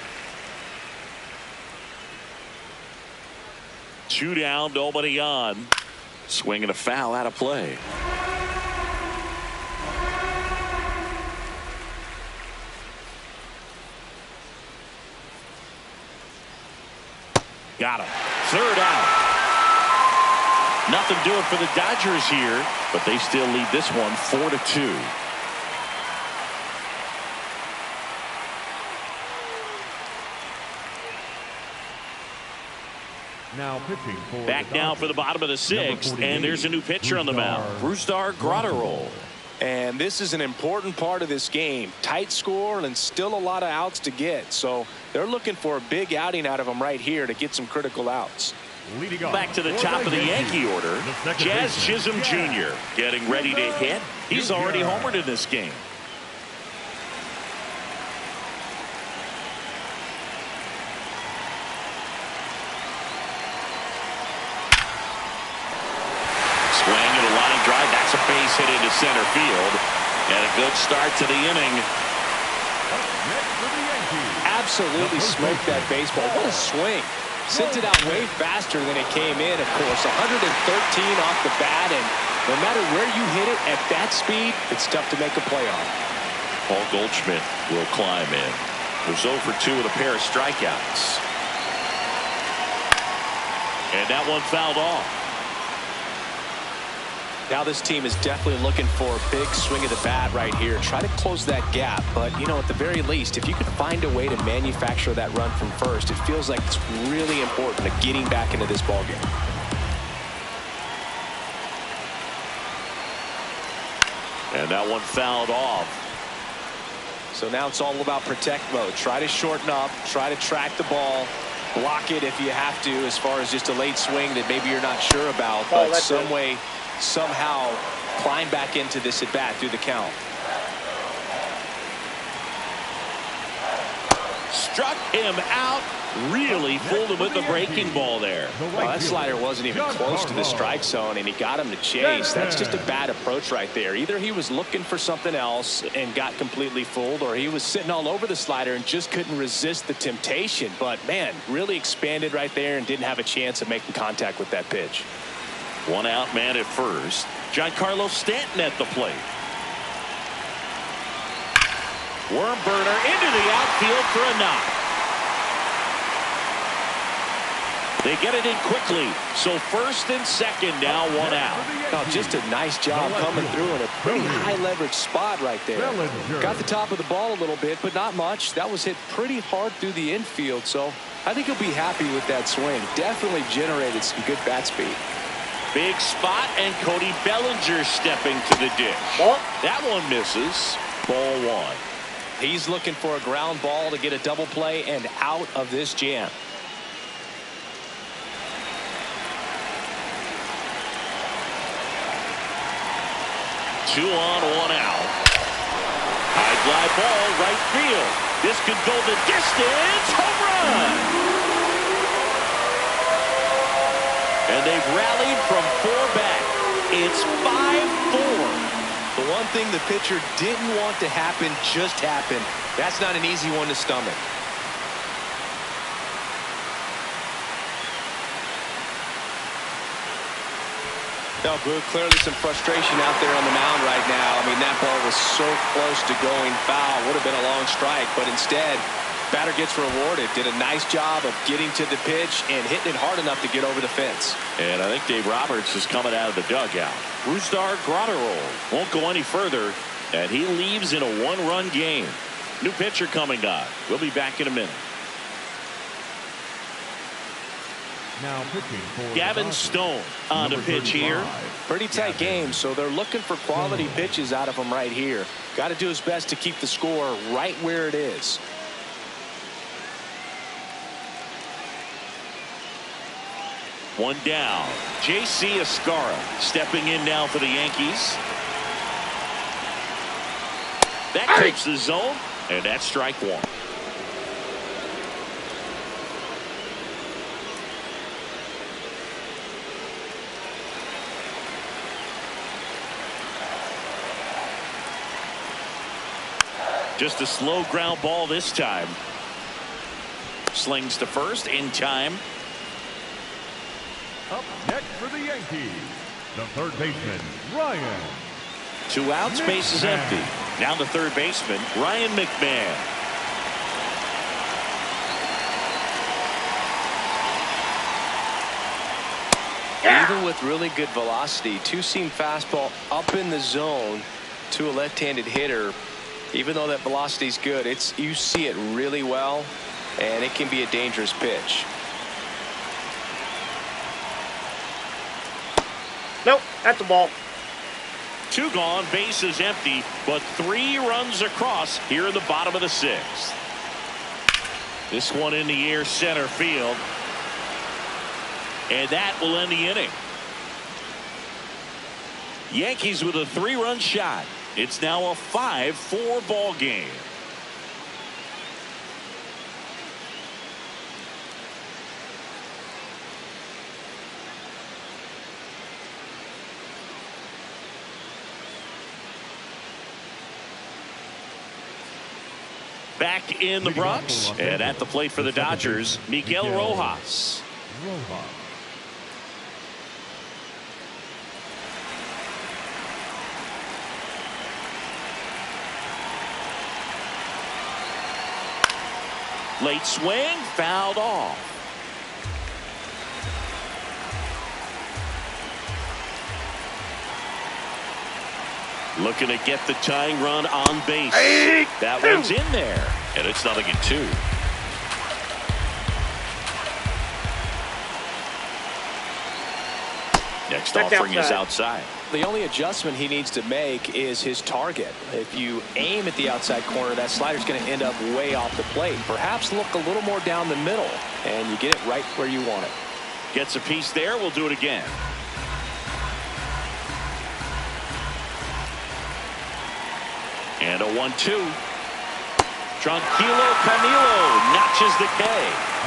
2 down, nobody on. Swing and a foul out of play. Got him. 3rd out. Nothing doing for the Dodgers here, but they still lead this one 4-2. Now pitching for back now for the bottom of the 6th, and there's a new pitcher on the mound, Brusdar Graterol. And this is an important part of this game. Tight score and still a lot of outs to get. So they're looking for a big outing out of him right here to get some critical outs. Back to the top of the Yankee order, Jazz Chisholm Jr. getting ready to hit. He's already homered in this game. Swing and a line drive. That's a base hit into center field. And a good start to the inning. Absolutely smoked that baseball. What a swing. Sent it out way faster than it came in, of course. 113 off the bat, and no matter where you hit it at that speed, it's tough to make a play on. Paul Goldschmidt will climb in. Was 0 for 2 with a pair of strikeouts. And that one fouled off. Now this team is definitely looking for a big swing of the bat right here. Try to close that gap. But, you know, at the very least, if you can find a way to manufacture that run from first, it feels like it's really important to getting back into this ballgame. And that one fouled off. So now it's all about protect mode. Try to shorten up. Try to track the ball. Block it if you have to, as far as just a late swing that maybe you're not sure about. But some way, somehow climb back into this at bat through the count. Struck him out. Really fooled him with the breaking ball there. Well, that slider wasn't even close to the strike zone, and he got him to chase. That's just a bad approach right there. Either he was looking for something else and got completely fooled, or he was sitting all over the slider and just couldn't resist the temptation. But, man, really expanded right there and didn't have a chance of making contact with that pitch. One out man at first. Giancarlo Stanton at the plate. Worm burner into the outfield for a knock. They get it in quickly. So first and second now, one out. Oh, just a nice job coming through in a pretty high leverage spot right there. Got the top of the ball a little bit, but not much. That was hit pretty hard through the infield. So I think he'll be happy with that swing. Definitely generated some good bat speed. Big spot, and Cody Bellinger stepping to the dish. That one misses. Ball one. He's looking for a ground ball to get a double play and out of this jam. Two on, one out. High fly ball, right field. This could go the distance. Home run. And they've rallied from 4 back. It's 5-4. The one thing the pitcher didn't want to happen just happened. That's not an easy one to stomach. Now, Boog, clearly some frustration out there on the mound right now. I mean, that ball was so close to going foul. Would have been a long strike, but instead, batter gets rewarded. Did a nice job of getting to the pitch and hitting it hard enough to get over the fence. And I think Dave Roberts is coming out of the dugout. Rusdar Graterol won't go any further, and he leaves in a 1-run game. New pitcher coming on. We'll be back in a minute. Now pitching for Gavin Stone on the pitch here. Pretty tight game, so they're looking for quality pitches out of him right here. Got to do his best to keep the score right where it is. One down. J.C. Escara stepping in now for the Yankees. That takes the zone, and that's strike one. Just a slow ground ball this time. Slings to first in time. Up next for the Yankees, the third baseman, Ryan. 2 outs, base is empty. Now the third baseman, Ryan McMahon. Even with really good velocity, two-seam fastball up in the zone to a left-handed hitter. Even though that velocity is good, you see it really well, and it can be a dangerous pitch. Nope, that's a ball. 2 gone, base is empty, but 3 runs across here in the bottom of the 6th. This one in the air, center field. And that will end the inning. Yankees with a 3-run shot. It's now a 5-4 ball game. Back in the Bronx and at the plate for the Dodgers, Miguel Rojas. Late swing, fouled off. Looking to get the tying run on base. That one's in there, and it's 0-2. Next offering is outside. The only adjustment he needs to make is his target. If you aim at the outside corner, that slider's going to end up way off the plate. Perhaps look a little more down the middle, and you get it right where you want it. Gets a piece there. We'll do it again. And a 1-2. Tranquilo Camilo notches the K.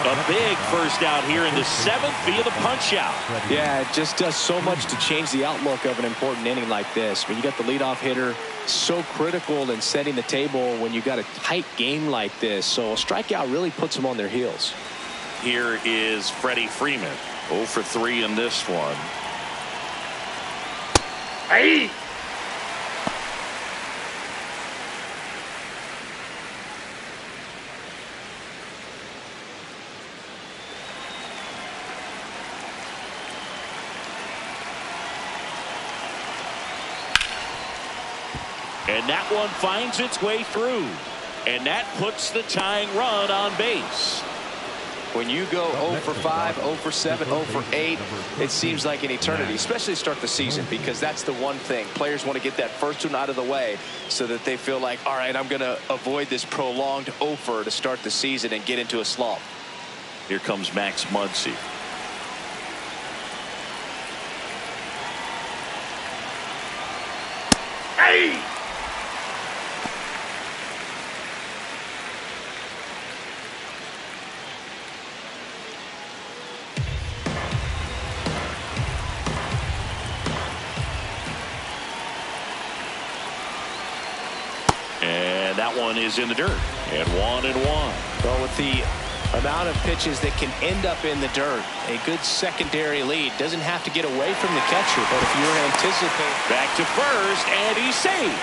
A big first out here in the 7th via the punch out. Yeah, it just does so much to change the outlook of an important inning like this. When you got the leadoff hitter, so critical in setting the table when you got a tight game like this. So a strikeout really puts them on their heels. Here is Freddie Freeman. 0 for 3 in this one. Hey! And that one finds its way through. And that puts the tying run on base. When you go 0 for 5, 0 for 7, 0 for 8, it seems like an eternity, especially to start the season, because that's the one thing. Players want to get that first one out of the way so that they feel like, all right, I'm going to avoid this prolonged 0-fer to start the season and get into a slump. Here comes Max Muncy. Hey! And that one is in the dirt. And 1-1. Well, with the amount of pitches that can end up in the dirt, a good secondary lead doesn't have to get away from the catcher, but if you're anticipating. Back to first, and he's safe.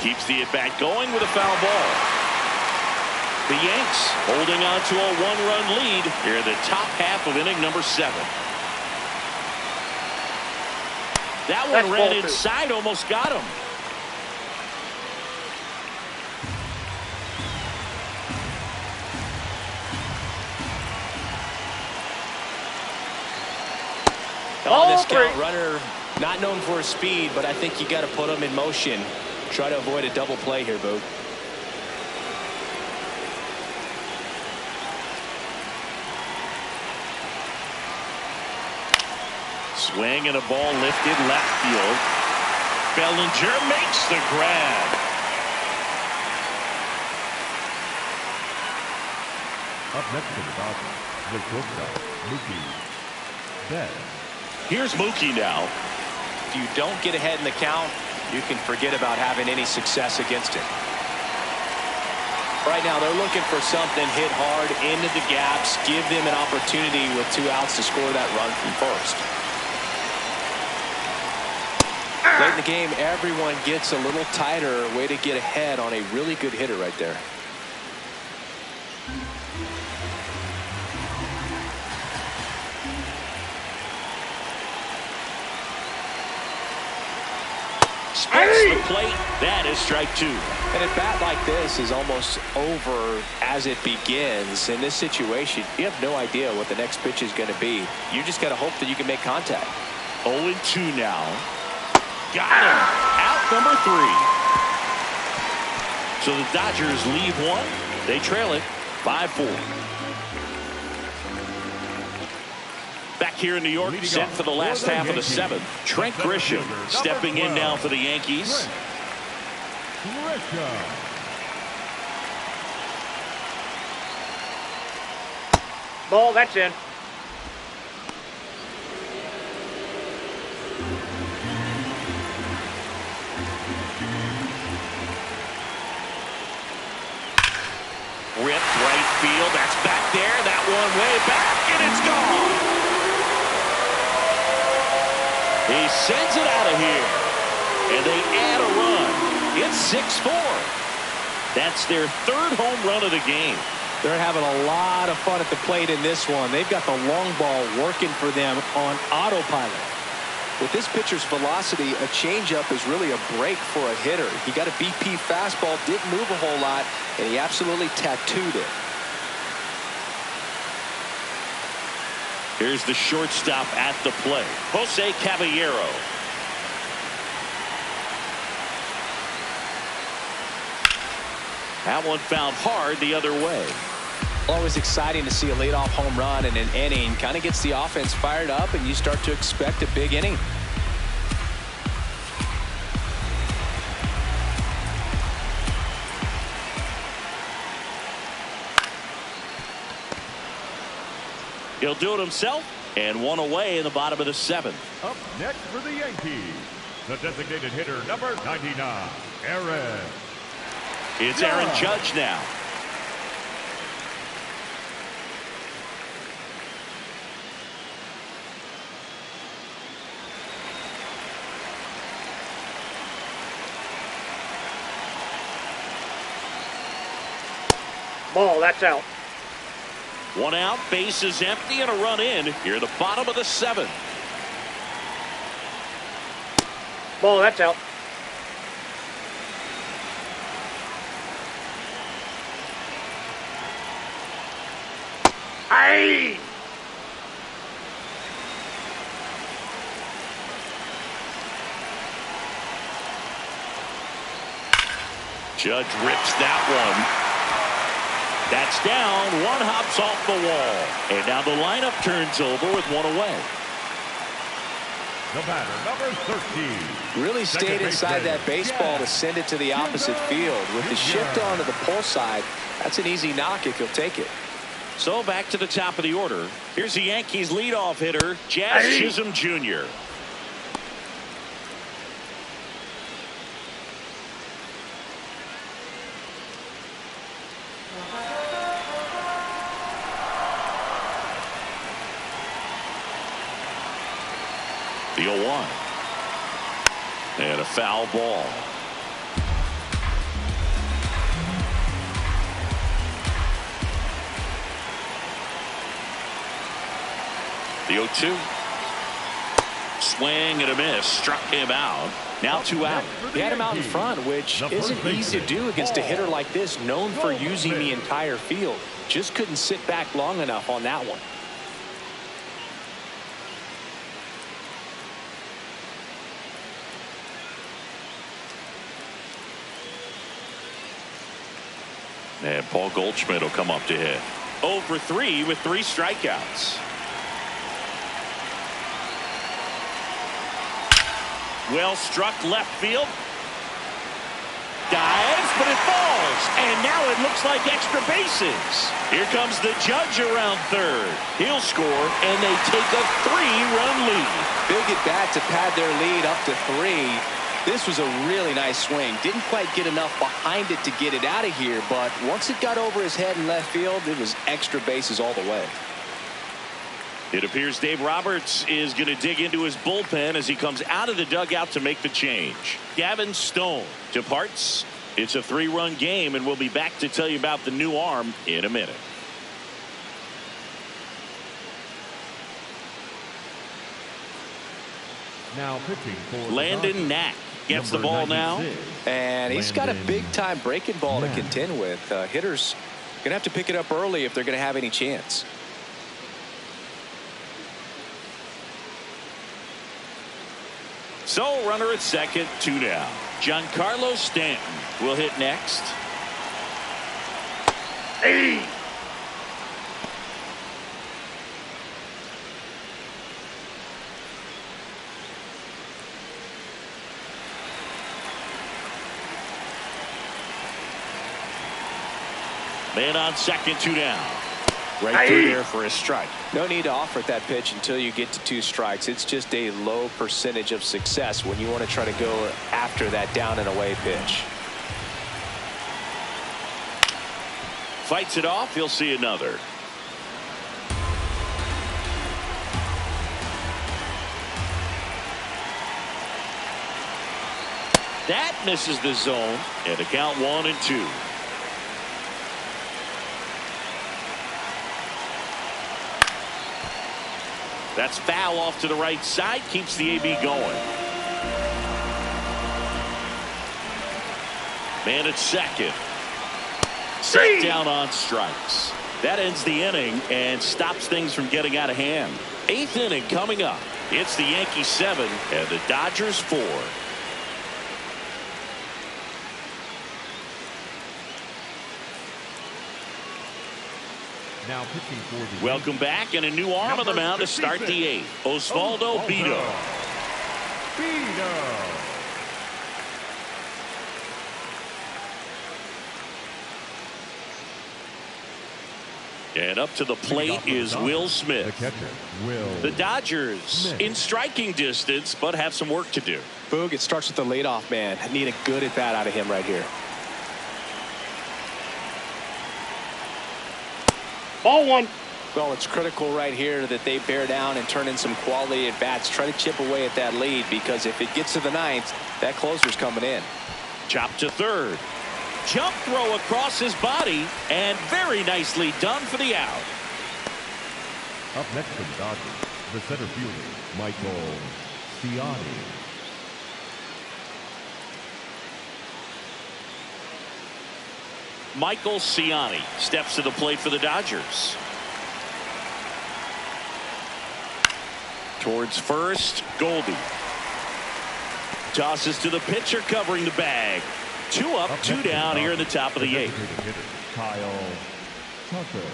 Keeps the at-bat going with a foul ball. The Yanks holding on to a 1-run lead here in the top half of inning number 7. That one ran inside, almost got him. On this count, runner not known for his speed, but I think you got to put him in motion. Try to avoid a double play here, Boog. Swing and a ball lifted left field. Bellinger makes the grab. Up next to the Dodgers, the shortstop, Mookie Betts. Here's Mookie now. If you don't get ahead in the count, you can forget about having any success against him. Right now, they're looking for something, hit hard into the gaps, give them an opportunity with 2 outs to score that run from first. Late in the game, everyone gets a little tighter. Way to get ahead on a really good hitter right there. Splits the plate. That is strike 2. And a bat like this is almost over as it begins. In this situation, you have no idea what the next pitch is going to be. You just got to hope that you can make contact. 0-2 now. Got him. Out number 3. So the Dodgers leave 1. They trail it 5-4. Back here in New York, set for the last half of the 7th. Trent Grisham stepping in now for the Yankees. Ball, that's in. Ripped right field. That's back there. That one way back, and it's gone. He sends it out of here. And they add a run. It's 6-4. That's their third home run of the game. They're having a lot of fun at the plate in this one. They've got the long ball working for them on autopilot. With this pitcher's velocity, a changeup is really a break for a hitter. He got a BP fastball, didn't move a whole lot, and he absolutely tattooed it. Here's the shortstop at the plate, Jose Caballero. That one found hard the other way. Always exciting to see a leadoff home run in an inning. Kind of gets the offense fired up, and you start to expect a big inning. He'll do it himself, and one away in the bottom of the seventh. Up next for the Yankees, the designated hitter, number 99, Aaron. It's Aaron Judge now. Ball, that's out. One out, base is empty, and a run in here at the bottom of the seventh. Ball, that's out. Aye! Judge rips that one. That's down. One hops off the wall. And now the lineup turns over with one away. The batter, number 13. Really stayed inside that baseball to send it to the opposite field. With the shift onto the pull side, that's an easy knock if you'll take it. So back to the top of the order. Here's the Yankees leadoff hitter, Jazz Chisholm Jr. The 0-1. And a foul ball. The 0-2. Swing and a miss. Struck him out. Now 2 out. He had him out in front, which isn't easy to do against a hitter like this, known for using the entire field. Just couldn't sit back long enough on that one. And Paul Goldschmidt will come up to hit. 0 for 3 with 3 strikeouts. Well struck left field. Dives, but it falls. And now it looks like extra bases. Here comes the Judge around third. He'll score, and they take a 3-run lead. Big at bat to pad their lead up to 3. This was a really nice swing. Didn't quite get enough behind it to get it out of here, but once it got over his head in left field, it was extra bases all the way. It appears Dave Roberts is going to dig into his bullpen as he comes out of the dugout to make the change. Gavin Stone departs. It's a 3-run game, and we'll be back to tell you about the new arm in a minute. Now pitching for Landon Knack gets the ball now. And he's got a big-time breaking ball to contend with. Hitters going to have to pick it up early if they're going to have any chance. So runner at second, 2 down. Giancarlo Stanton will hit next. Hey! Man on second, 2 down. Right through there for a strike. No need to offer that pitch until you get to 2 strikes. It's just a low percentage of success when you want to try to go after that down and away pitch. Fights it off. He'll see another. That misses the zone, and the count 1-2. That's foul off to the right side, keeps the AB going. Man at second. Set down on strikes. That ends the inning and stops things from getting out of hand. 8th inning coming up. It's the Yankees 7 and the Dodgers 4. Now pitching for the Welcome back, and a new arm on the mound to start the 8th. Osvaldo Bido. And up to the plate is Will Smith. The catcher, Will. The Dodgers Smith. in striking distance, but have some work to do. Boog, it starts with the leadoff man. I need a good at bat out of him right here. Ball 1. Well, it's critical right here that they bear down and turn in some quality at bats. Try to chip away at that lead, because if it gets to the 9th, that closer's coming in. Chop to third. Jump throw across his body, and very nicely done for the out. Up next for the Dodgers, the center fielder, Michael Ciani. Michael Ciani steps to the plate for the Dodgers. Towards first, Goldie. Tosses to the pitcher covering the bag. 2 up, 2 down here in the top of the 8th. Kyle Tucker.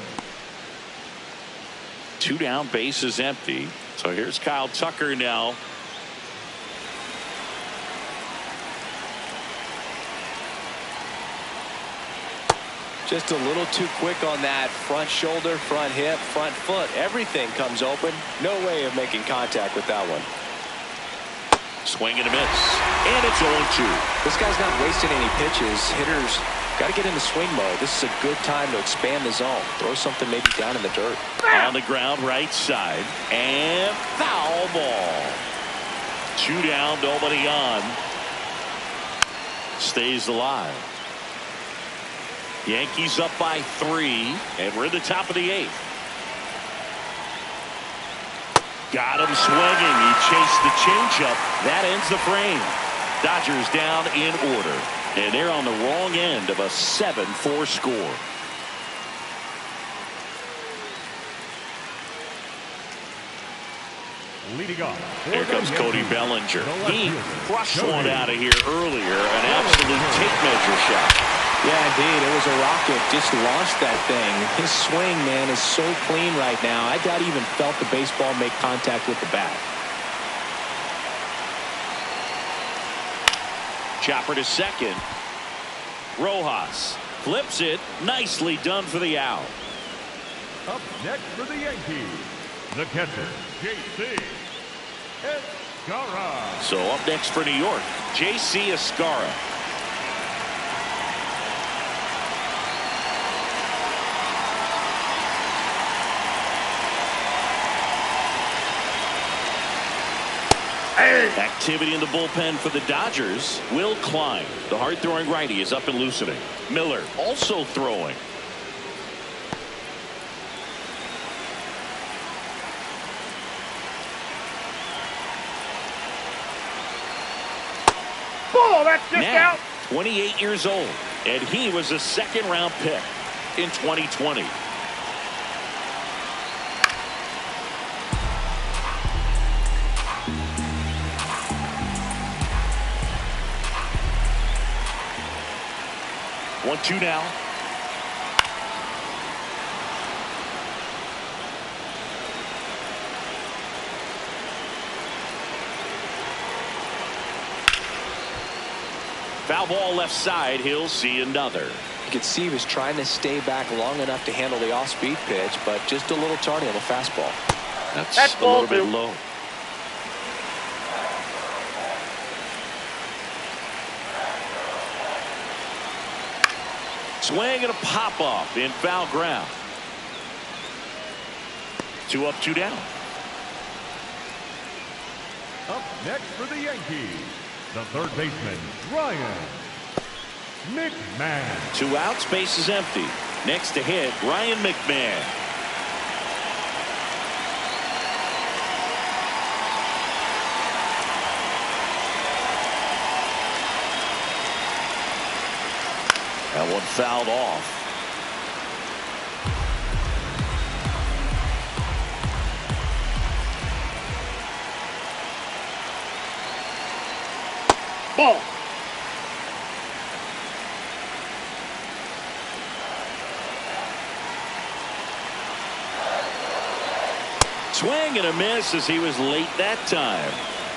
2 down, base is empty. So here's Kyle Tucker now. Just a little too quick on that front shoulder, front hip, front foot. Everything comes open. No way of making contact with that one. Swing and a miss. And it's 0-2. This guy's not wasting any pitches. Hitters got to get into swing mode. This is a good time to expand the zone. Throw something maybe down in the dirt. On the ground, right side. And foul ball. 2 down, nobody on. Stays alive. Yankees up by 3, and we're in the top of the 8th. Got him swinging. He chased the changeup. That ends the frame. Dodgers down in order, and they're on the wrong end of a 7-4 score. Leading off. Here comes Cody Bellinger. He crushed one out of here earlier. An absolute tape measure shot. Yeah, indeed. It was a rocket. Just launched that thing. His swing, man, is so clean right now. I doubt he even felt the baseball make contact with the bat. Chopper to second. Rojas flips it. Nicely done for the out. Up next for the Yankees, the catcher, J.C. Escarra. So up next for New York, J.C. Escarra. Activity in the bullpen for the Dodgers. Will Klein, the hard-throwing righty, is up and loosening. Miller also throwing. Ball, that's just Now, out. 28 years old, and he was a second-round pick in 2020. One, two now. Foul ball left side. He'll see another. You could see he was trying to stay back long enough to handle the off-speed pitch, but just a little tardy on the fastball. That's a little bit low. Swing and a pop-up in foul ground. 2 up, 2 down. Up next for the Yankees, the third baseman, Ryan McMahon. 2 outs, base is empty. Next to hit, Ryan McMahon. That one fouled off. Ball. Swing and a miss as he was late that time.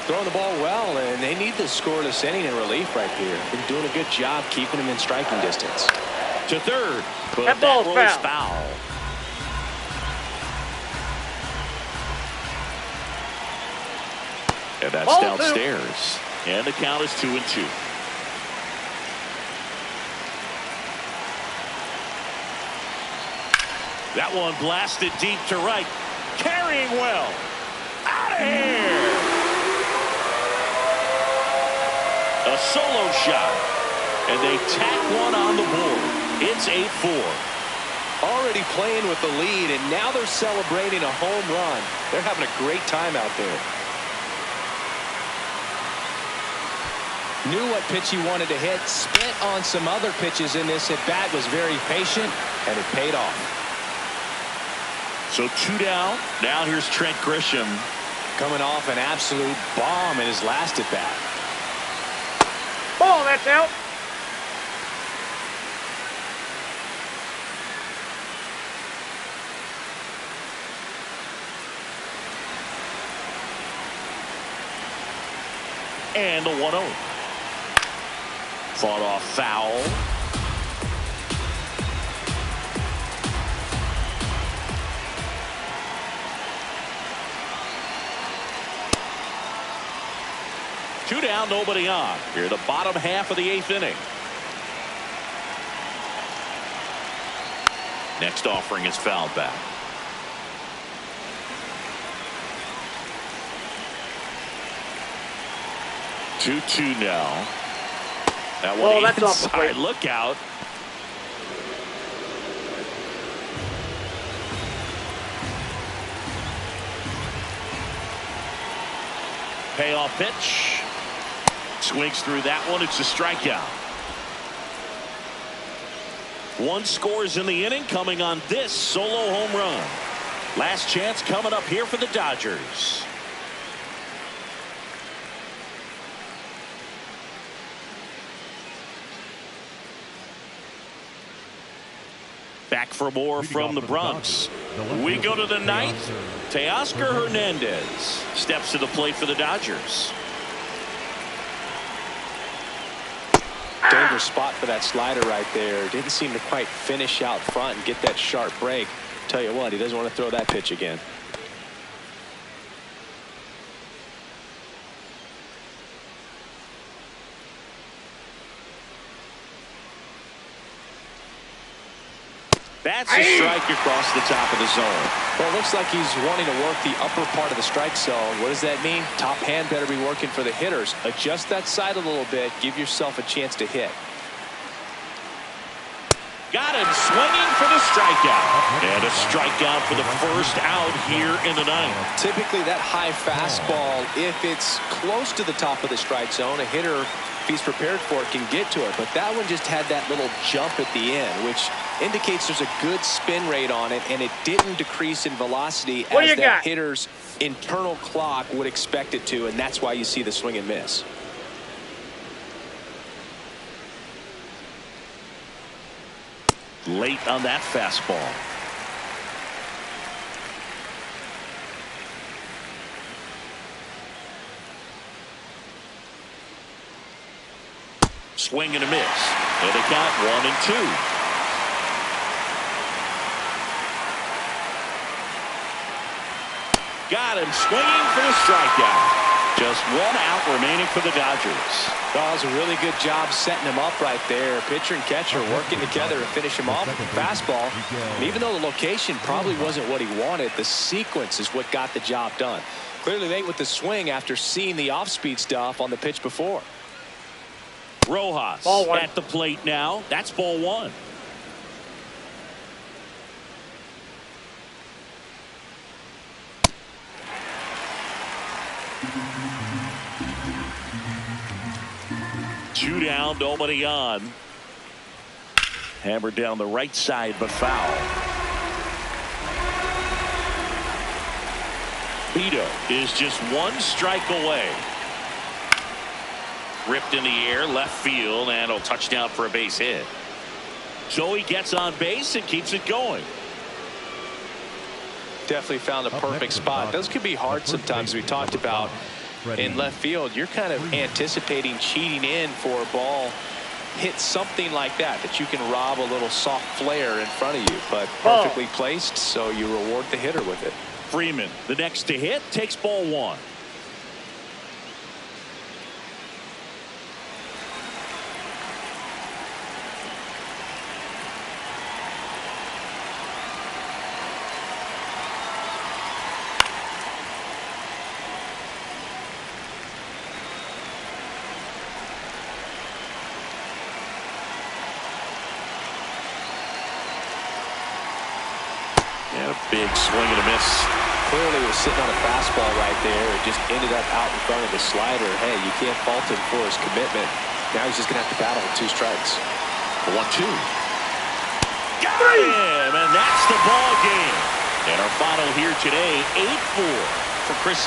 Throwing the ball well, and they need the scoreless inning in relief right here. Been doing a good job keeping him in striking distance. To third, but That ball's rolls foul. foul. And that's Ball downstairs. And the count is 2-2. That one blasted deep to right. Carrying well. Out of here. A solo shot. And they tack one on the board. It's 8-4. Already playing with the lead, and now they're celebrating a home run. They're having a great time out there. Knew what pitch he wanted to hit. Spent on some other pitches in this at bat. Was very patient, and it paid off. So 2 down. Now here's Trent Grisham. Coming off an absolute bomb in his last at bat. Ball, that's out. And the 1-0. Fought off foul. Two down, nobody on. Here, the bottom half of the 8th inning. Next offering is fouled back. 2-2 now. That one that's off the inside. plate. Look out. Payoff pitch. Swings through that one. It's a strikeout. 1 scores in the inning coming on this solo home run. Last chance coming up here for the Dodgers. Back for more from the Bronx. We go to the 9th. Teoscar Hernandez steps to the plate for the Dodgers. Dangerous spot for that slider right there. Didn't seem to quite finish out front and get that sharp break. Tell you what, he doesn't want to throw that pitch again. That's a strike across the top of the zone. Well, it looks like he's wanting to work the upper part of the strike zone. What does that mean? Top hand better be working for the hitters. Adjust that side a little bit. Give yourself a chance to hit. Got him swinging for the strikeout. And a strikeout for the first out here in the 9th. Typically that high fastball, if it's close to the top of the strike zone, a hitter, if he's prepared for it, can get to it. But that one just had that little jump at the end, which indicates there's a good spin rate on it, and it didn't decrease in velocity as that hitter's internal clock would expect it to, and that's why you see the swing and miss. Late on that fastball. Swing and a miss. And they got 1-2. Got him swinging for the strikeout. Just 1 out remaining for the Dodgers. That was a really good job setting him up right there. Pitcher and catcher working together to finish him off with the fastball. And even though the location probably wasn't what he wanted, the sequence is what got the job done. Clearly late with the swing after seeing the off-speed stuff on the pitch before. Rojas Ball one. at the plate now. That's ball one. Two down, nobody on. Hammered down the right side, but foul. Vito is just one strike away. Ripped in the air, left field, and a touchdown for a base hit. So he gets on base and keeps it going. Definitely found a perfect spot. Those could be hard sometimes. We talked about in left field, you're kind of anticipating cheating in for a ball hit something like that you can rob a little soft flare in front of you, but perfectly placed, so you reward the hitter with it. Freeman, the next to hit, takes ball one. And a big swing and a miss. Clearly was sitting on a fastball right there. It just ended up out in front of the slider. Hey, you can't fault him for his commitment. Now he's just going to have to battle with 2 strikes. 1-2. Got him, and that's the ball game. And our final here today, 8-4 for Chris